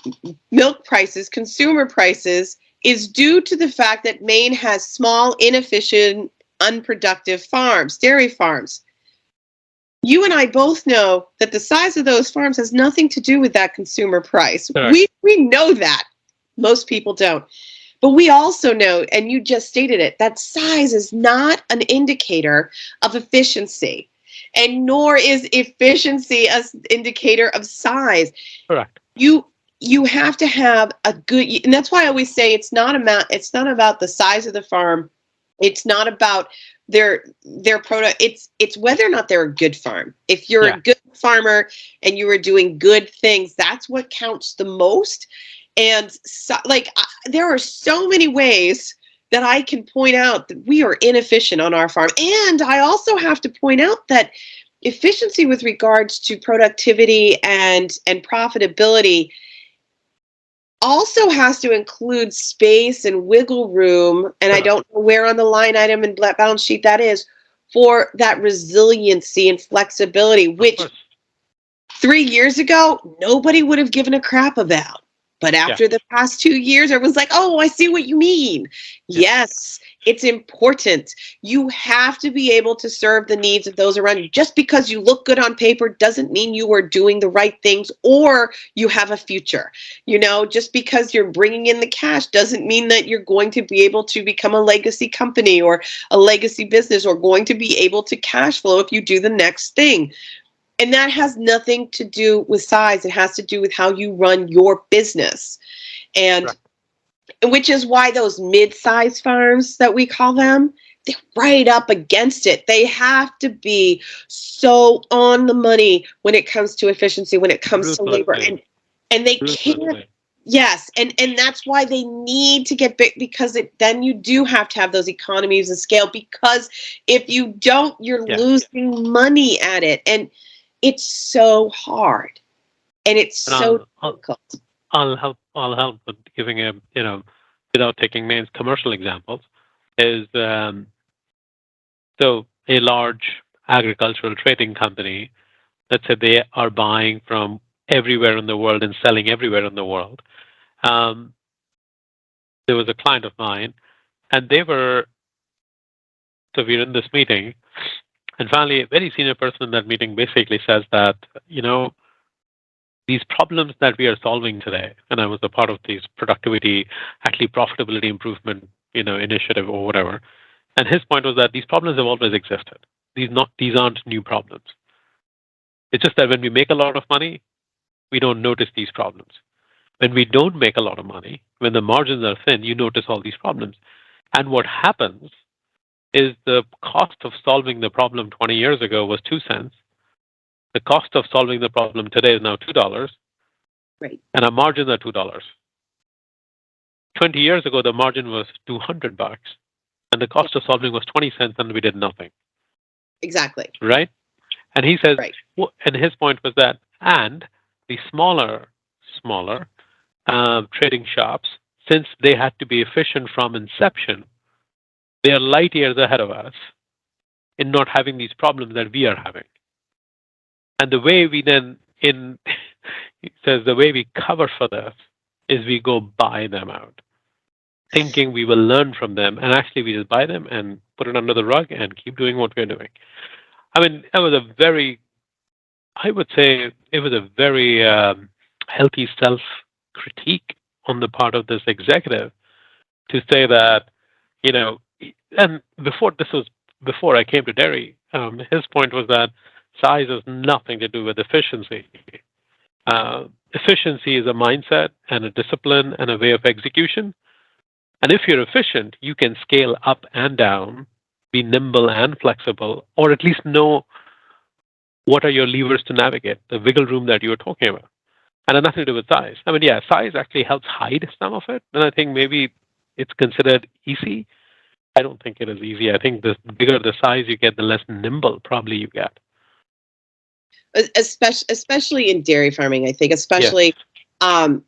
milk prices, consumer prices, is due to the fact that Maine has small, inefficient, unproductive farms, dairy farms. You and I both know that the size of those farms has nothing to do with that consumer price. Correct. We know that. Most people don't. But we also know, and you just stated it, that size is not an indicator of efficiency. And nor is efficiency an indicator of size. Correct. You have to have a good, and that's why I always say it's not about the size of the farm. It's not about their product. It's whether or not they're a good farm. If you're a good farmer and you are doing good things, that's what counts the most. And so, there are so many ways that I can point out that we are inefficient on our farm. And I also have to point out that efficiency with regards to productivity and profitability also has to include space and wiggle room. And I don't know where on the line item and balance sheet that is, for that resiliency and flexibility, which 3 years ago, nobody would have given a crap about. But after the past 2 years, everyone's like, oh, I see what you mean. Yes, it's important. You have to be able to serve the needs of those around you. Just because you look good on paper doesn't mean you are doing the right things or you have a future. You know, just because you're bringing in the cash doesn't mean that you're going to be able to become a legacy company or a legacy business or going to be able to cash flow if you do the next thing. And that has nothing to do with size. It has to do with how you run your business. And which is why those mid-sized farms that we call them, they're right up against it. They have to be so on the money when it comes to efficiency, when it comes to labor. And they can't. Yes, and that's why they need to get big, because then you do have to have those economies of scale, because if you don't, you're losing money at it. And it's so hard, and it's so difficult. I'll help with giving without taking Maine's commercial examples, is so a large agricultural trading company, let's say they are buying from everywhere in the world and selling everywhere in the world. There was a client of mine, and we're in this meeting, and finally, a very senior person in that meeting basically says that, these problems that we are solving today, and I was a part of these productivity, actually profitability improvement, initiative or whatever. And his point was that these problems have always existed. These aren't new problems. It's just that when we make a lot of money, we don't notice these problems. When we don't make a lot of money, when the margins are thin, you notice all these problems. And what happens is the cost of solving the problem 20 years ago was 2 cents. The cost of solving the problem today is now $2. Right. And our margins are $2. 20 years ago, the margin was $200, and the cost of solving was 20 cents, and we did nothing. Exactly. Right? And he says, and his point was that, and the smaller trading shops, since they had to be efficient from inception, they are light years ahead of us in not having these problems that we are having. And the way we then, he says, the way we cover for this is we go buy them out, thinking we will learn from them, and actually we just buy them and put it under the rug and keep doing what we're doing. I mean, it was a very healthy self-critique on the part of this executive to say that, and before I came to dairy, his point was that size has nothing to do with efficiency. Efficiency is a mindset and a discipline and a way of execution. And if you're efficient, you can scale up and down, be nimble and flexible, or at least know what are your levers to navigate, the wiggle room that you were talking about. And it has nothing to do with size. I mean, size actually helps hide some of it. And I think maybe it's considered easy. I don't think it is easy. I think the bigger the size you get, the less nimble probably you get. Especially in dairy farming, I think, Yes. especially, and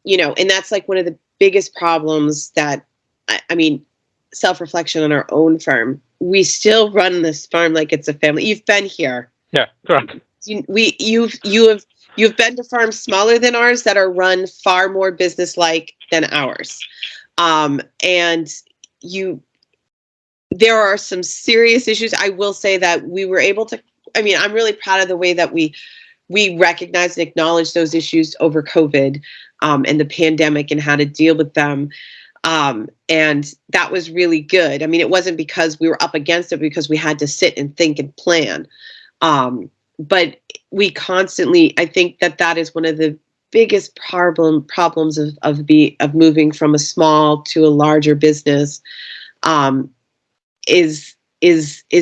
that's like one of the biggest problems that, I mean, self-reflection on our own farm. We still run this farm like it's a family. You've been here. Yeah, correct. You've been to farms smaller than ours that are run far more business-like than ours. And you there are some serious issues. I will say that we were able to, I'm really proud of the way that we recognize and acknowledge those issues over COVID, and the pandemic and how to deal with them. And that was really good. It wasn't because we were up against it, because we had to sit and think and plan. But we constantly, I think that is one of the biggest problems of moving from a small to a larger business, um, is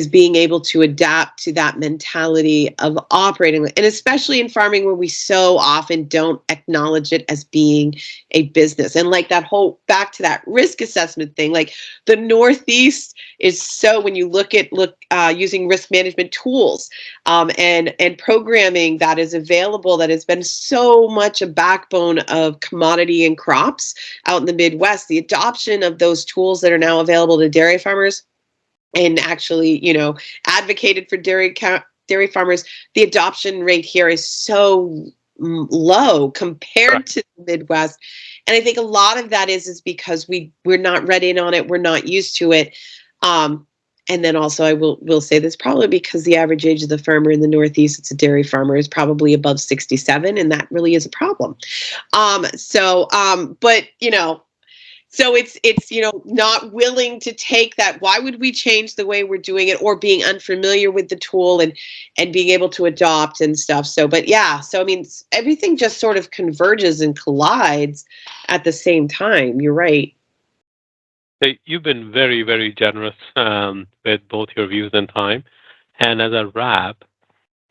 being able to adapt to that mentality of operating, and especially in farming, where we so often don't acknowledge it as being a business. And like that whole, back to that risk assessment thing, like the Northeast is so, when you look using risk management tools, and programming that is available, that has been so much a backbone of commodity and crops out in the Midwest, the adoption of those tools that are now available to dairy farmers, and actually, advocated for dairy farmers, the adoption rate here is so low compared to the Midwest. And I think a lot of that is because we're not read in on it, we're not used to it. And then also, I will say this, probably because the average age of the farmer in the Northeast, it's a dairy farmer, is probably above 67, and that really is a problem. But so it's not willing to take that. Why would we change the way we're doing it, or being unfamiliar with the tool and being able to adopt and stuff. So, but yeah, so everything just sort of converges and collides at the same time. You're right. So you've been very, very generous with both your views and time. And as a wrap,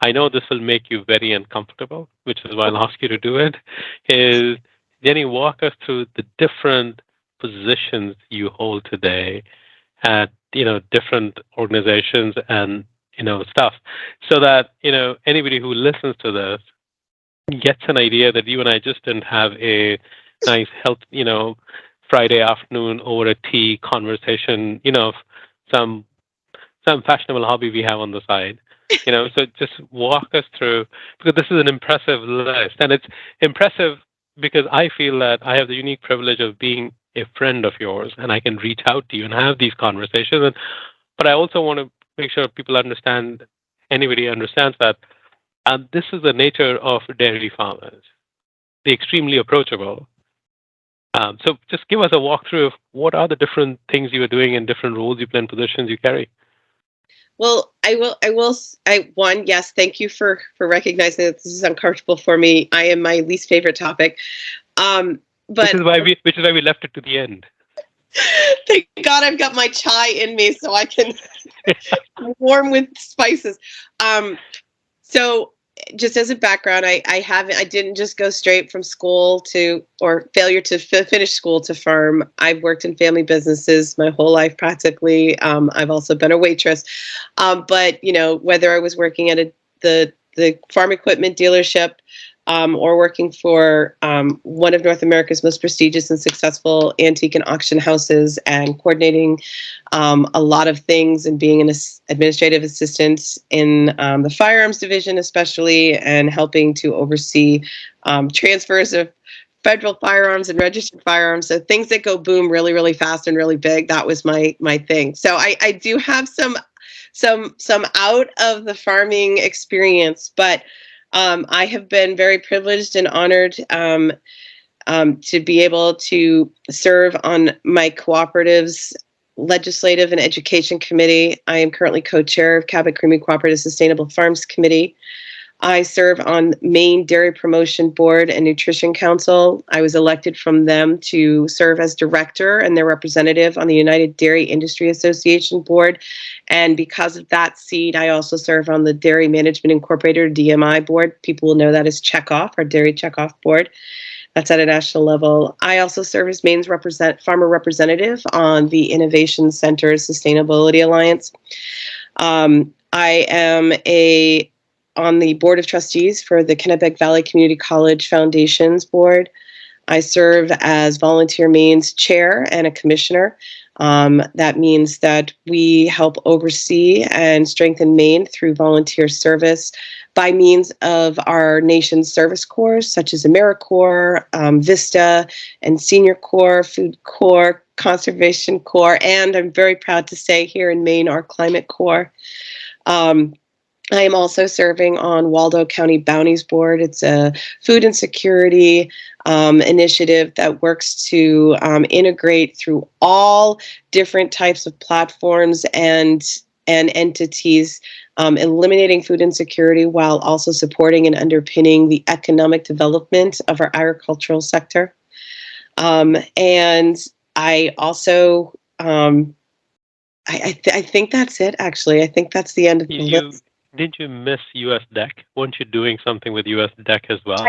I know this will make you very uncomfortable, which is why I'll ask you to do it. Is Jenni, walk us through the different positions you hold today at different organizations and stuff, so that anybody who listens to this gets an idea that you and I just didn't have a nice health Friday afternoon over a tea conversation, some fashionable hobby we have on the side. So just walk us through, because this is an impressive list, and it's impressive because I feel that I have the unique privilege of being a friend of yours, and I can reach out to you and have these conversations. But I also want to make sure people understand, anybody understands that this is the nature of dairy farmers. They're extremely approachable. So just give us a walkthrough of what are the different things you are doing and different roles you play and positions you carry. Well, one, yes, thank you for recognizing that this is uncomfortable for me. I am my least favorite topic. But which is why we left it to the end. Thank God I've got my chai in me so I can warm with spices. So just as a background, I didn't just go straight from school to, or failure to finish school to farm. I've worked in family businesses my whole life practically. I've also been a waitress. But whether I was working at the farm equipment dealership, or working for one of North America's most prestigious and successful antique and auction houses, and coordinating a lot of things, and being an administrative assistant in the firearms division especially, and helping to oversee transfers of federal firearms and registered firearms. So things that go boom really, really fast and really big. That was my thing. So I do have some out of the farming experience, but I have been very privileged and honored to be able to serve on my cooperative's legislative and education committee. I am currently co-chair of Cabot Creamy Cooperative Sustainable Farms Committee. I serve on Maine Dairy Promotion Board and Nutrition Council. I was elected from them to serve as director and their representative on the United Dairy Industry Association Board. And because of that seat, I also serve on the Dairy Management Incorporated, DMI board. People will know that as Checkoff, our Dairy Checkoff board. That's at a national level. I also serve as Maine's farmer representative on the Innovation Center's Sustainability Alliance. I am on the board of trustees for the Kennebec Valley Community College Foundation's board. I serve as Volunteer Maine's chair and a commissioner. That means that we help oversee and strengthen Maine through volunteer service by means of our nation's service corps, such as AmeriCorps, VISTA, and Senior Corps, Food Corps, Conservation Corps, and I'm very proud to say here in Maine, our Climate Corps. I am also serving on Waldo County Bounties Board. It's a food insecurity initiative that works to integrate through all different types of platforms and entities, eliminating food insecurity while also supporting and underpinning the economic development of our agricultural sector. And I also, I think that's it, actually. I think that's the end of the list. Did you miss US DEC? Weren't you doing something with US DEC as well?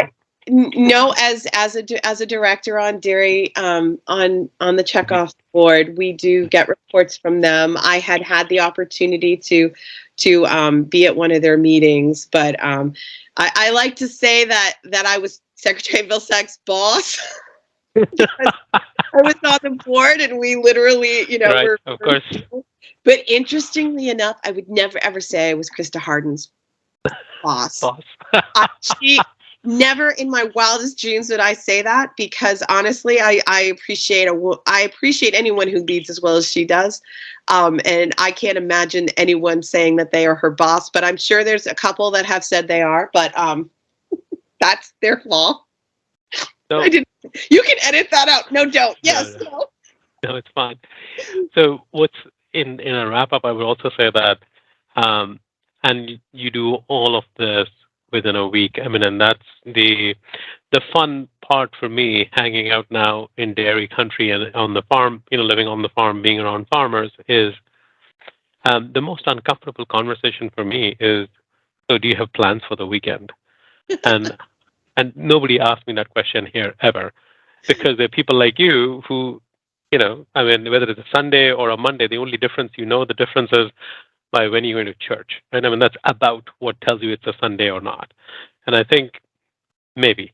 No, as a director on dairy on the checkoff board, we do get reports from them. I had the opportunity to be at one of their meetings, but I like to say that I was Secretary Vilsack's boss. I was on the board, and we literally, right, of course. But interestingly enough, I would never ever say I was Krista Harden's boss. She never in my wildest dreams would I say that, because honestly, I appreciate anyone who leads as well as she does, and I can't imagine anyone saying that they are her boss. But I'm sure there's a couple that have said they are, but that's their law. So, you can edit that out. No, don't. Yes. No, it's fine. So what's in a wrap up, I would also say that, and you do all of this within a week. I mean, and that's the fun part for me, hanging out now in dairy country and on the farm, living on the farm, being around farmers, is the most uncomfortable conversation for me is, so do you have plans for the weekend? And nobody asked me that question here ever, because there are people like you who, I mean, whether it's a Sunday or a Monday, the only difference, the difference is by when you're going to church. Right? I mean, that's about what tells you it's a Sunday or not. And I think maybe.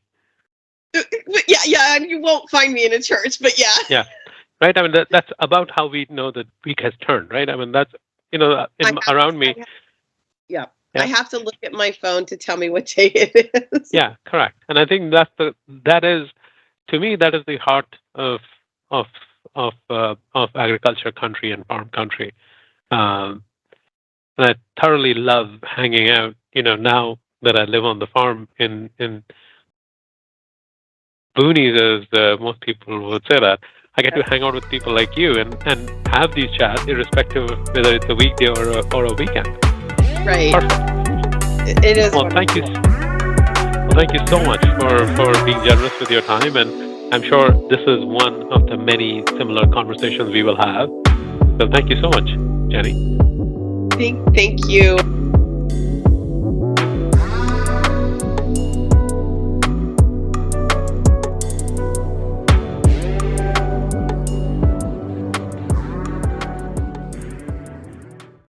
Yeah, and you won't find me in a church, but yeah. Yeah, right. I mean, that's about how we know the week has turned, right? I mean, that's, around me. Yeah. I have to look at my phone to tell me what day it is. Yeah, correct. And I think that is to me, that is the heart of agriculture country and farm country. And I thoroughly love hanging out. Now that I live on the farm in boonies, as most people would say that, I get to hang out with people like you and have these chats, irrespective of whether it's a weekday or a weekend. Right. Perfect. It is. Well, thank you. Well, thank you so much for being generous with your time, and I'm sure this is one of the many similar conversations we will have. So thank you so much, Jenni. Thank you.